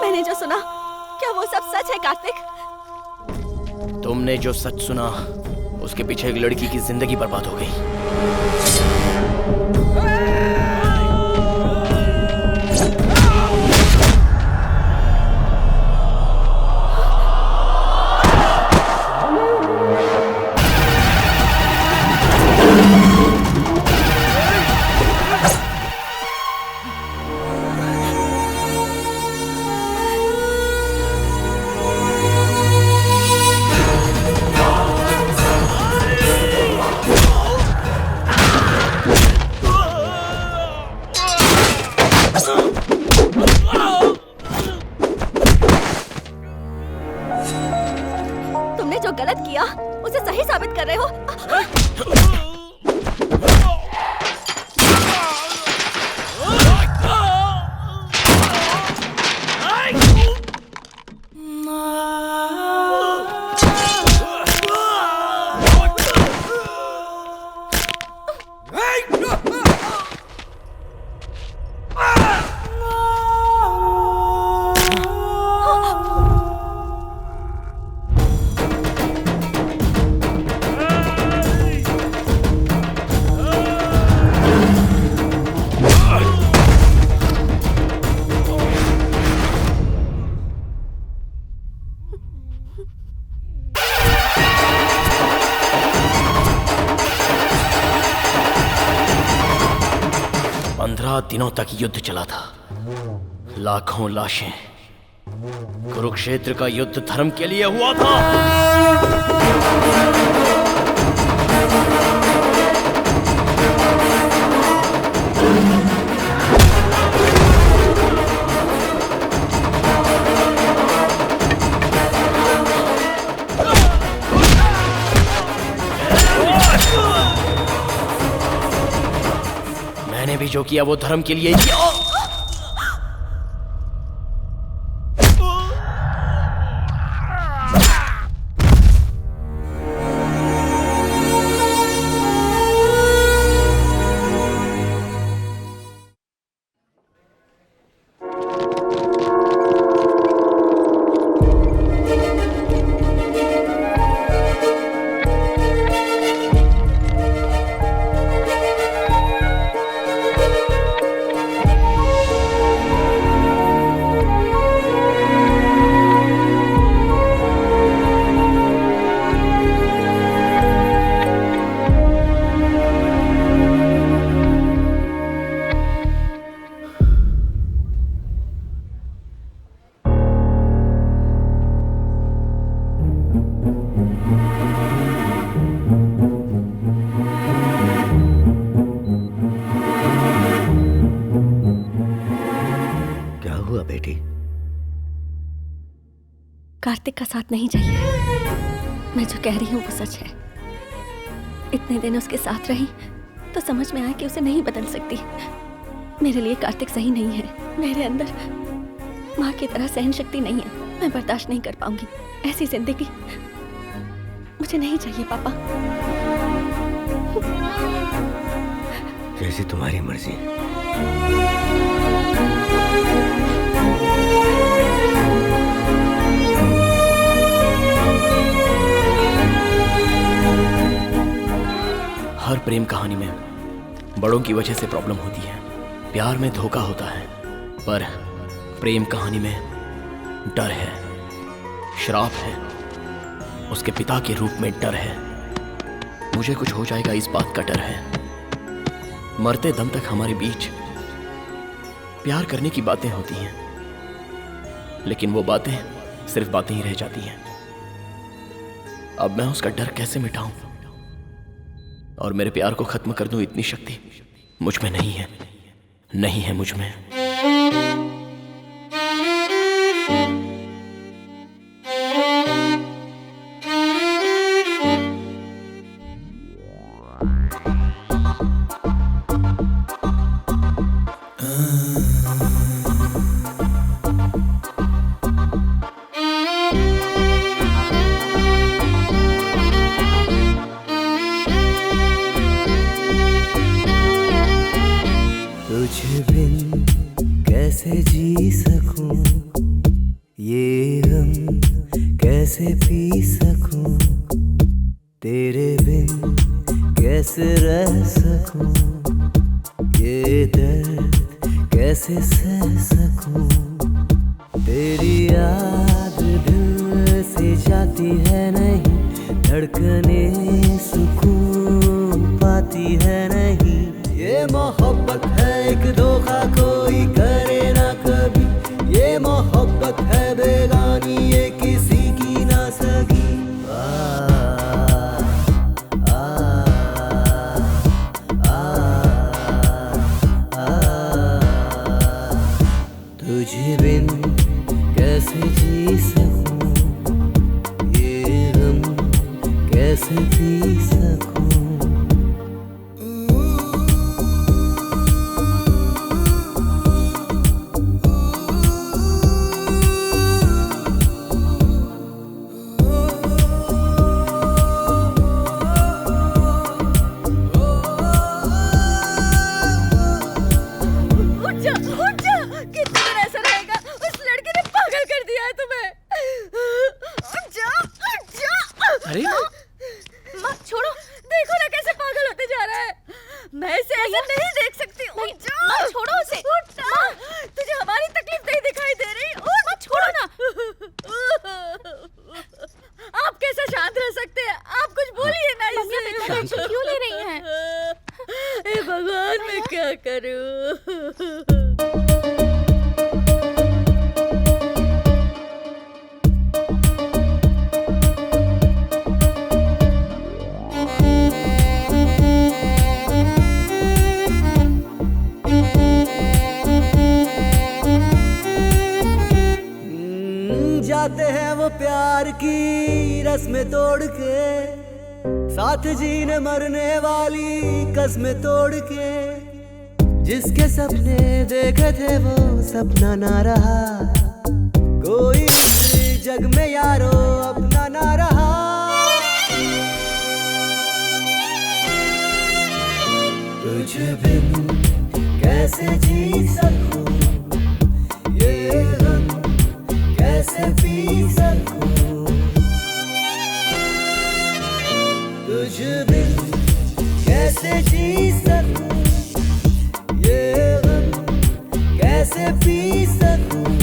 मैंने जो सुना, क्या वो सब सच है कार्तिक? तुमने जो सच सुना, उसके पीछे एक लड़की की जिंदगी बर्बाद हो गई। तुमने जो गलत किया उसे सही साबित कर रहे हो। दिनों तक युद्ध चला था, लाखों लाशें। कुरुक्षेत्र का युद्ध धर्म के लिए हुआ था। मैंने भी जो किया वो धर्म के लिए ही किया। कार्तिक का साथ नहीं चाहिए। मैं जो कह रही हूँ वो सच है। इतने दिन उसके साथ रही तो समझ में आया कि उसे नहीं बदल सकती। मेरे लिए कार्तिक सही नहीं है। मेरे अंदर माँ की तरह सहन शक्ति नहीं है। मैं बर्दाश्त नहीं कर पाऊंगी ऐसी जिंदगी। मुझे नहीं चाहिए पापा। जैसी तुम्हारी मर्जी। हर प्रेम कहानी में बड़ों की वजह से प्रॉब्लम होती है। प्यार में धोखा होता है, पर प्रेम कहानी में डर है, श्राप है, उसके पिता के रूप में डर है। मुझे कुछ हो जाएगा इस बात का डर है। मरते दम तक हमारे बीच प्यार करने की बातें होती हैं, लेकिन वो बातें सिर्फ बातें ही रह जाती हैं। अब मैं उसका डर कैसे मिटाऊं और मेरे प्यार को खत्म कर दूं, इतनी शक्ति मुझ में नहीं है, नहीं है मुझ में। तुझ बिन कैसे जी सकूं, ये गम कैसे पी सकूं, तेरे बिन कैसे रह सकूं, ये दर्द कैसे सह सकूं। तेरी याद दिल से जाती है नहीं, धड़कने सुकून पाती है नहीं। ये मोहब्बत है एक धोखा कोई करे ना कभी, ये मोहब्बत है बेगानी ये किसी की ना सगी। तुझे बिन कैसे जी सकूं, ये गम कैसे पी सकूं। अरे माँ छोड़ो, देखो ना कैसे पागल होते जा रहा है। मैं इसे ऐसे नहीं देख सकती। माँ छोड़ो उसे। माँ तुझे हमारी तकलीफ नहीं दिखाई दे रही? माँ छोड़ो ना। आप कैसे शांत रह सकते हैं? आप कुछ बोलिए ना इसे। टेंशन क्यों ले रही हैं? हे भगवान मैं क्या करूँ? जाते हैं वो प्यार की रस्में तोड़ के, साथ जीने मरने वाली कस्में तोड़ के। जिसके सपने देखे थे वो सपना ना रहा, कोई इस जग में यारो अपना ना रहा। तुझे बिन कैसे जी सकूं, ये गम कैसे पी सकूं। तुझ बिन कैसे जी सकूं, ये गम कैसे पी सकूं।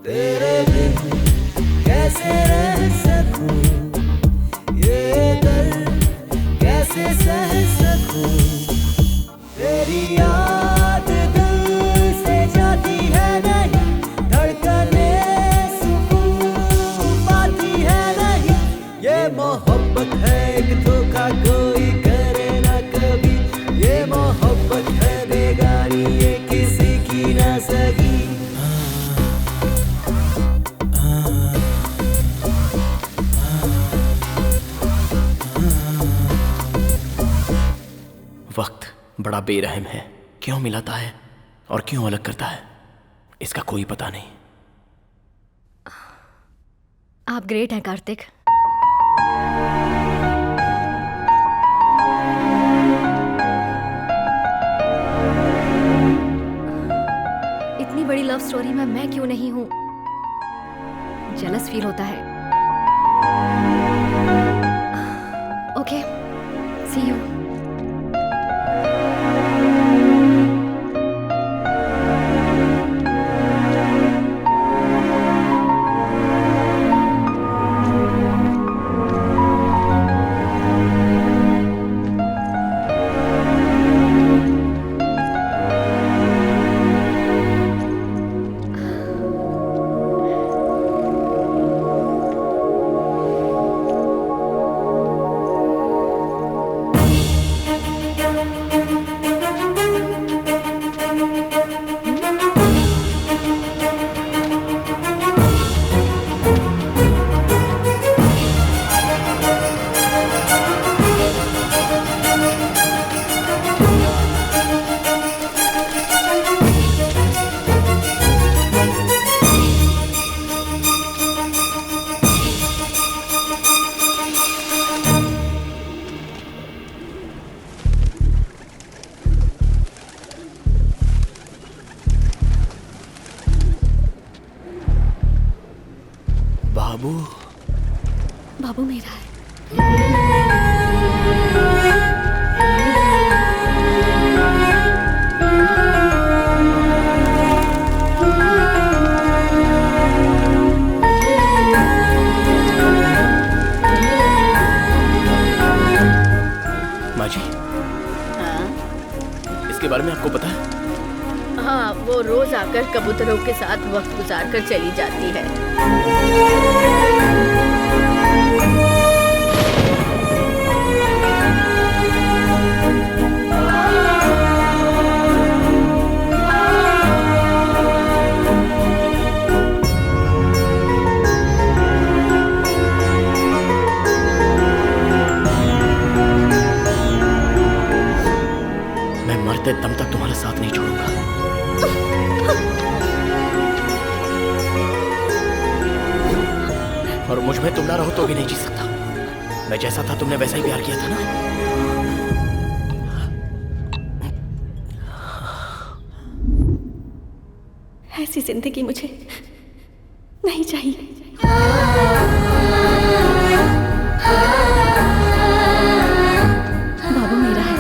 तेरे बिन कैसे रह सकूं, ये दर्द कैसे सह सकूं। तेरी याद दिल से जाती है नहीं, धड़कने सुकून पाती है नहीं। ये मोहब्बत है एक धोखा कोई करे ना कभी, ये मोहब्बत है बेगानी ये किसी की ना सगी। वक्त बड़ा बेरहम है, क्यों मिलाता है और क्यों अलग करता है, इसका कोई पता नहीं। आप ग्रेट हैं कार्तिक। इतनी बड़ी लव स्टोरी में मैं क्यों नहीं हूं? जेलस फील होता है। Okay, C you. बाबू मेरा है। माँ जी, हाँ इसके बारे में आपको पता है? हाँ, वो रोज आकर कबूतरों के साथ वक्त गुजार कर चली जाती है। मैं मरते दम तक तुम्हारा साथ नहीं छोड़ूंगा। और मुझ में तुम ना रहो तो भी नहीं जी सकता। मैं जैसा था तुमने वैसा ही प्यार किया था ना? ऐसी जिंदगी मुझे नहीं चाहिए। बाबू मेरा है।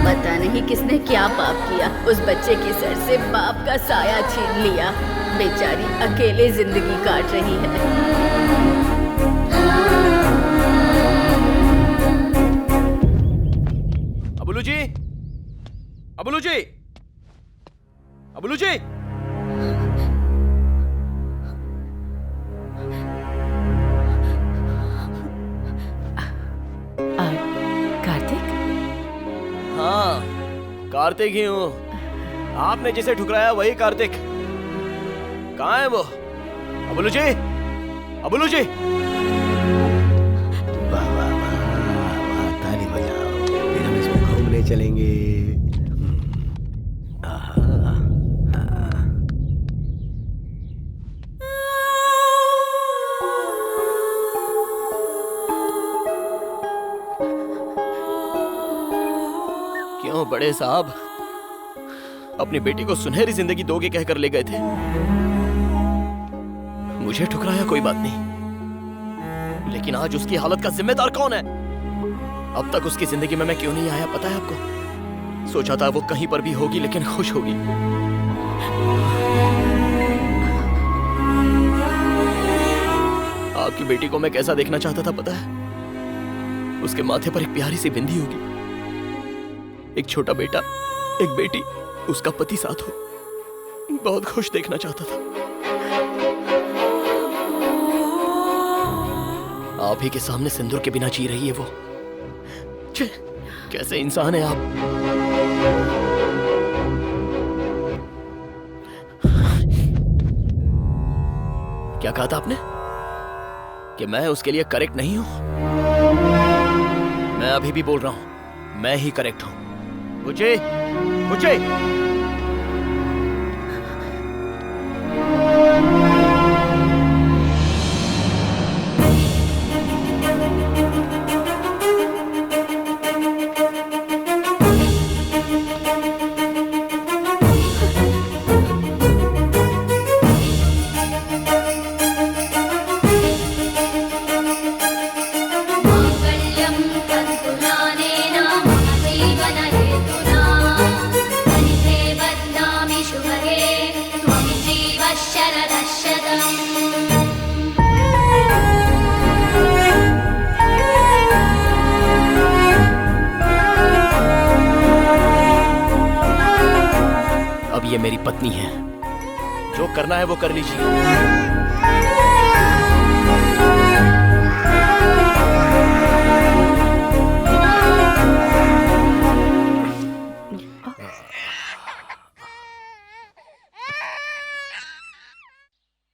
पता नहीं किसने क्या पाप किया, उस बच्चे के सर से बाप का साया छीन लिया। बेचारी अकेले जिंदगी काट रही है। अबुलू जी, अबुलू जी, अबुलू जी। कार्तिक? हाँ, कार्तिक ही हूँ। आपने जिसे ठुकराया वही कार्तिक। कहाँ है वो? अबुलू जी, अबुलू जी। वाह वाह वाह वाह, ताली बजाओ, फिर हम इसमें घूमने चलेंगे। क्यों बड़े साहब अपनी बेटी को सुनहरी जिंदगी दोगे कहकर ले गए थे? मुझे ठुकराया कोई बात नहीं, लेकिन आज उसकी हालत का जिम्मेदार कौन है? अब तक उसकी जिंदगी में मैं क्यों नहीं आया पता है आपको? सोचा था वो कहीं पर भी होगी लेकिन खुश होगी। आपकी बेटी को मैं कैसा देखना चाहता था पता है? उसके माथे पर एक प्यारी सी बिंदी होगी, एक छोटा बेटा, एक बेटी, उसका पति साथ हो। बहुत खुश देखना चाहता था। आप ही के सामने सिंदूर के बिना जी रही है वो। छे, कैसे इंसान है आप? क्या कहा था आपने? कि मैं उसके लिए करेक्ट नहीं हूं? मैं अभी भी बोल रहा हूं, मैं ही करेक्ट हूं। बुचे, बुचे। अब ये मेरी पत्नी है, जो करना है वो कर लीजिए।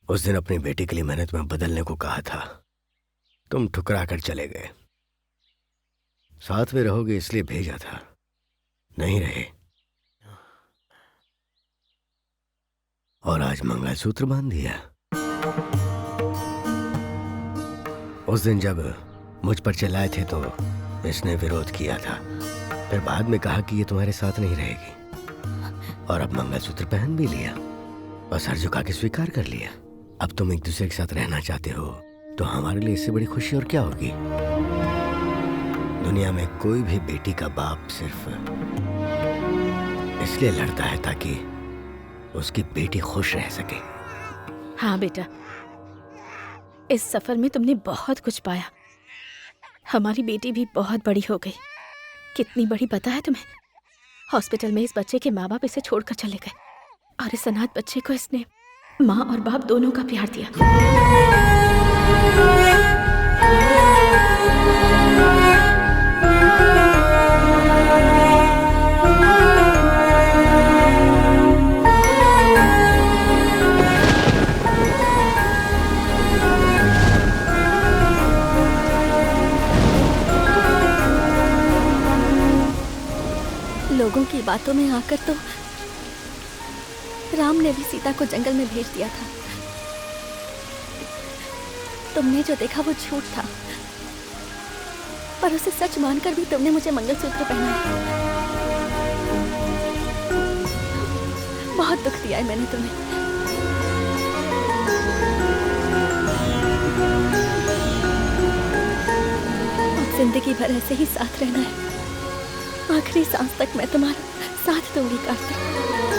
उस दिन अपनी बेटी के लिए मैंने तुम्हें बदलने को कहा था, तुम ठुकरा कर चले गए। साथ में रहोगे इसलिए भेजा था, नहीं रहे। और आज मंगलसूत्र बांध दिया। उस दिन जब मुझ पर चिल्लाए थे तो इसने विरोध किया था, फिर बाद में कहा कि ये तुम्हारे साथ नहीं रहेगी, और अब मंगलसूत्र पहन भी लिया और सर झुका के स्वीकार कर लिया। अब तुम एक दूसरे के साथ रहना चाहते हो तो हमारे लिए इससे बड़ी खुशी और क्या होगी। दुनिया में कोई भी बेटी का बाप सिर्फ इसलिए लड़ता है ताकि उसकी बेटी खुश रह सके। हाँ बेटा, इस सफर में तुमने बहुत कुछ पाया। हमारी बेटी भी बहुत बड़ी हो गई। कितनी बड़ी पता है तुम्हें? हॉस्पिटल में इस बच्चे के माँ बाप इसे छोड़कर चले गए, और इस अनाथ बच्चे को इसने माँ और बाप दोनों का प्यार दिया। लोगों की बातों में आकर तो राम ने भी सीता को जंगल में भेज दिया था। तुमने जो देखा वो झूठ था, पर उसे सच मानकर भी तुमने मुझे मंगलसूत्र पहनाया। बहुत दुख दिया है मैंने तुम्हें। अब जिंदगी भर ऐसे ही साथ रहना है। आखिरी सांस तक मैं तुम्हारा साथ दूंगी कार्तिक।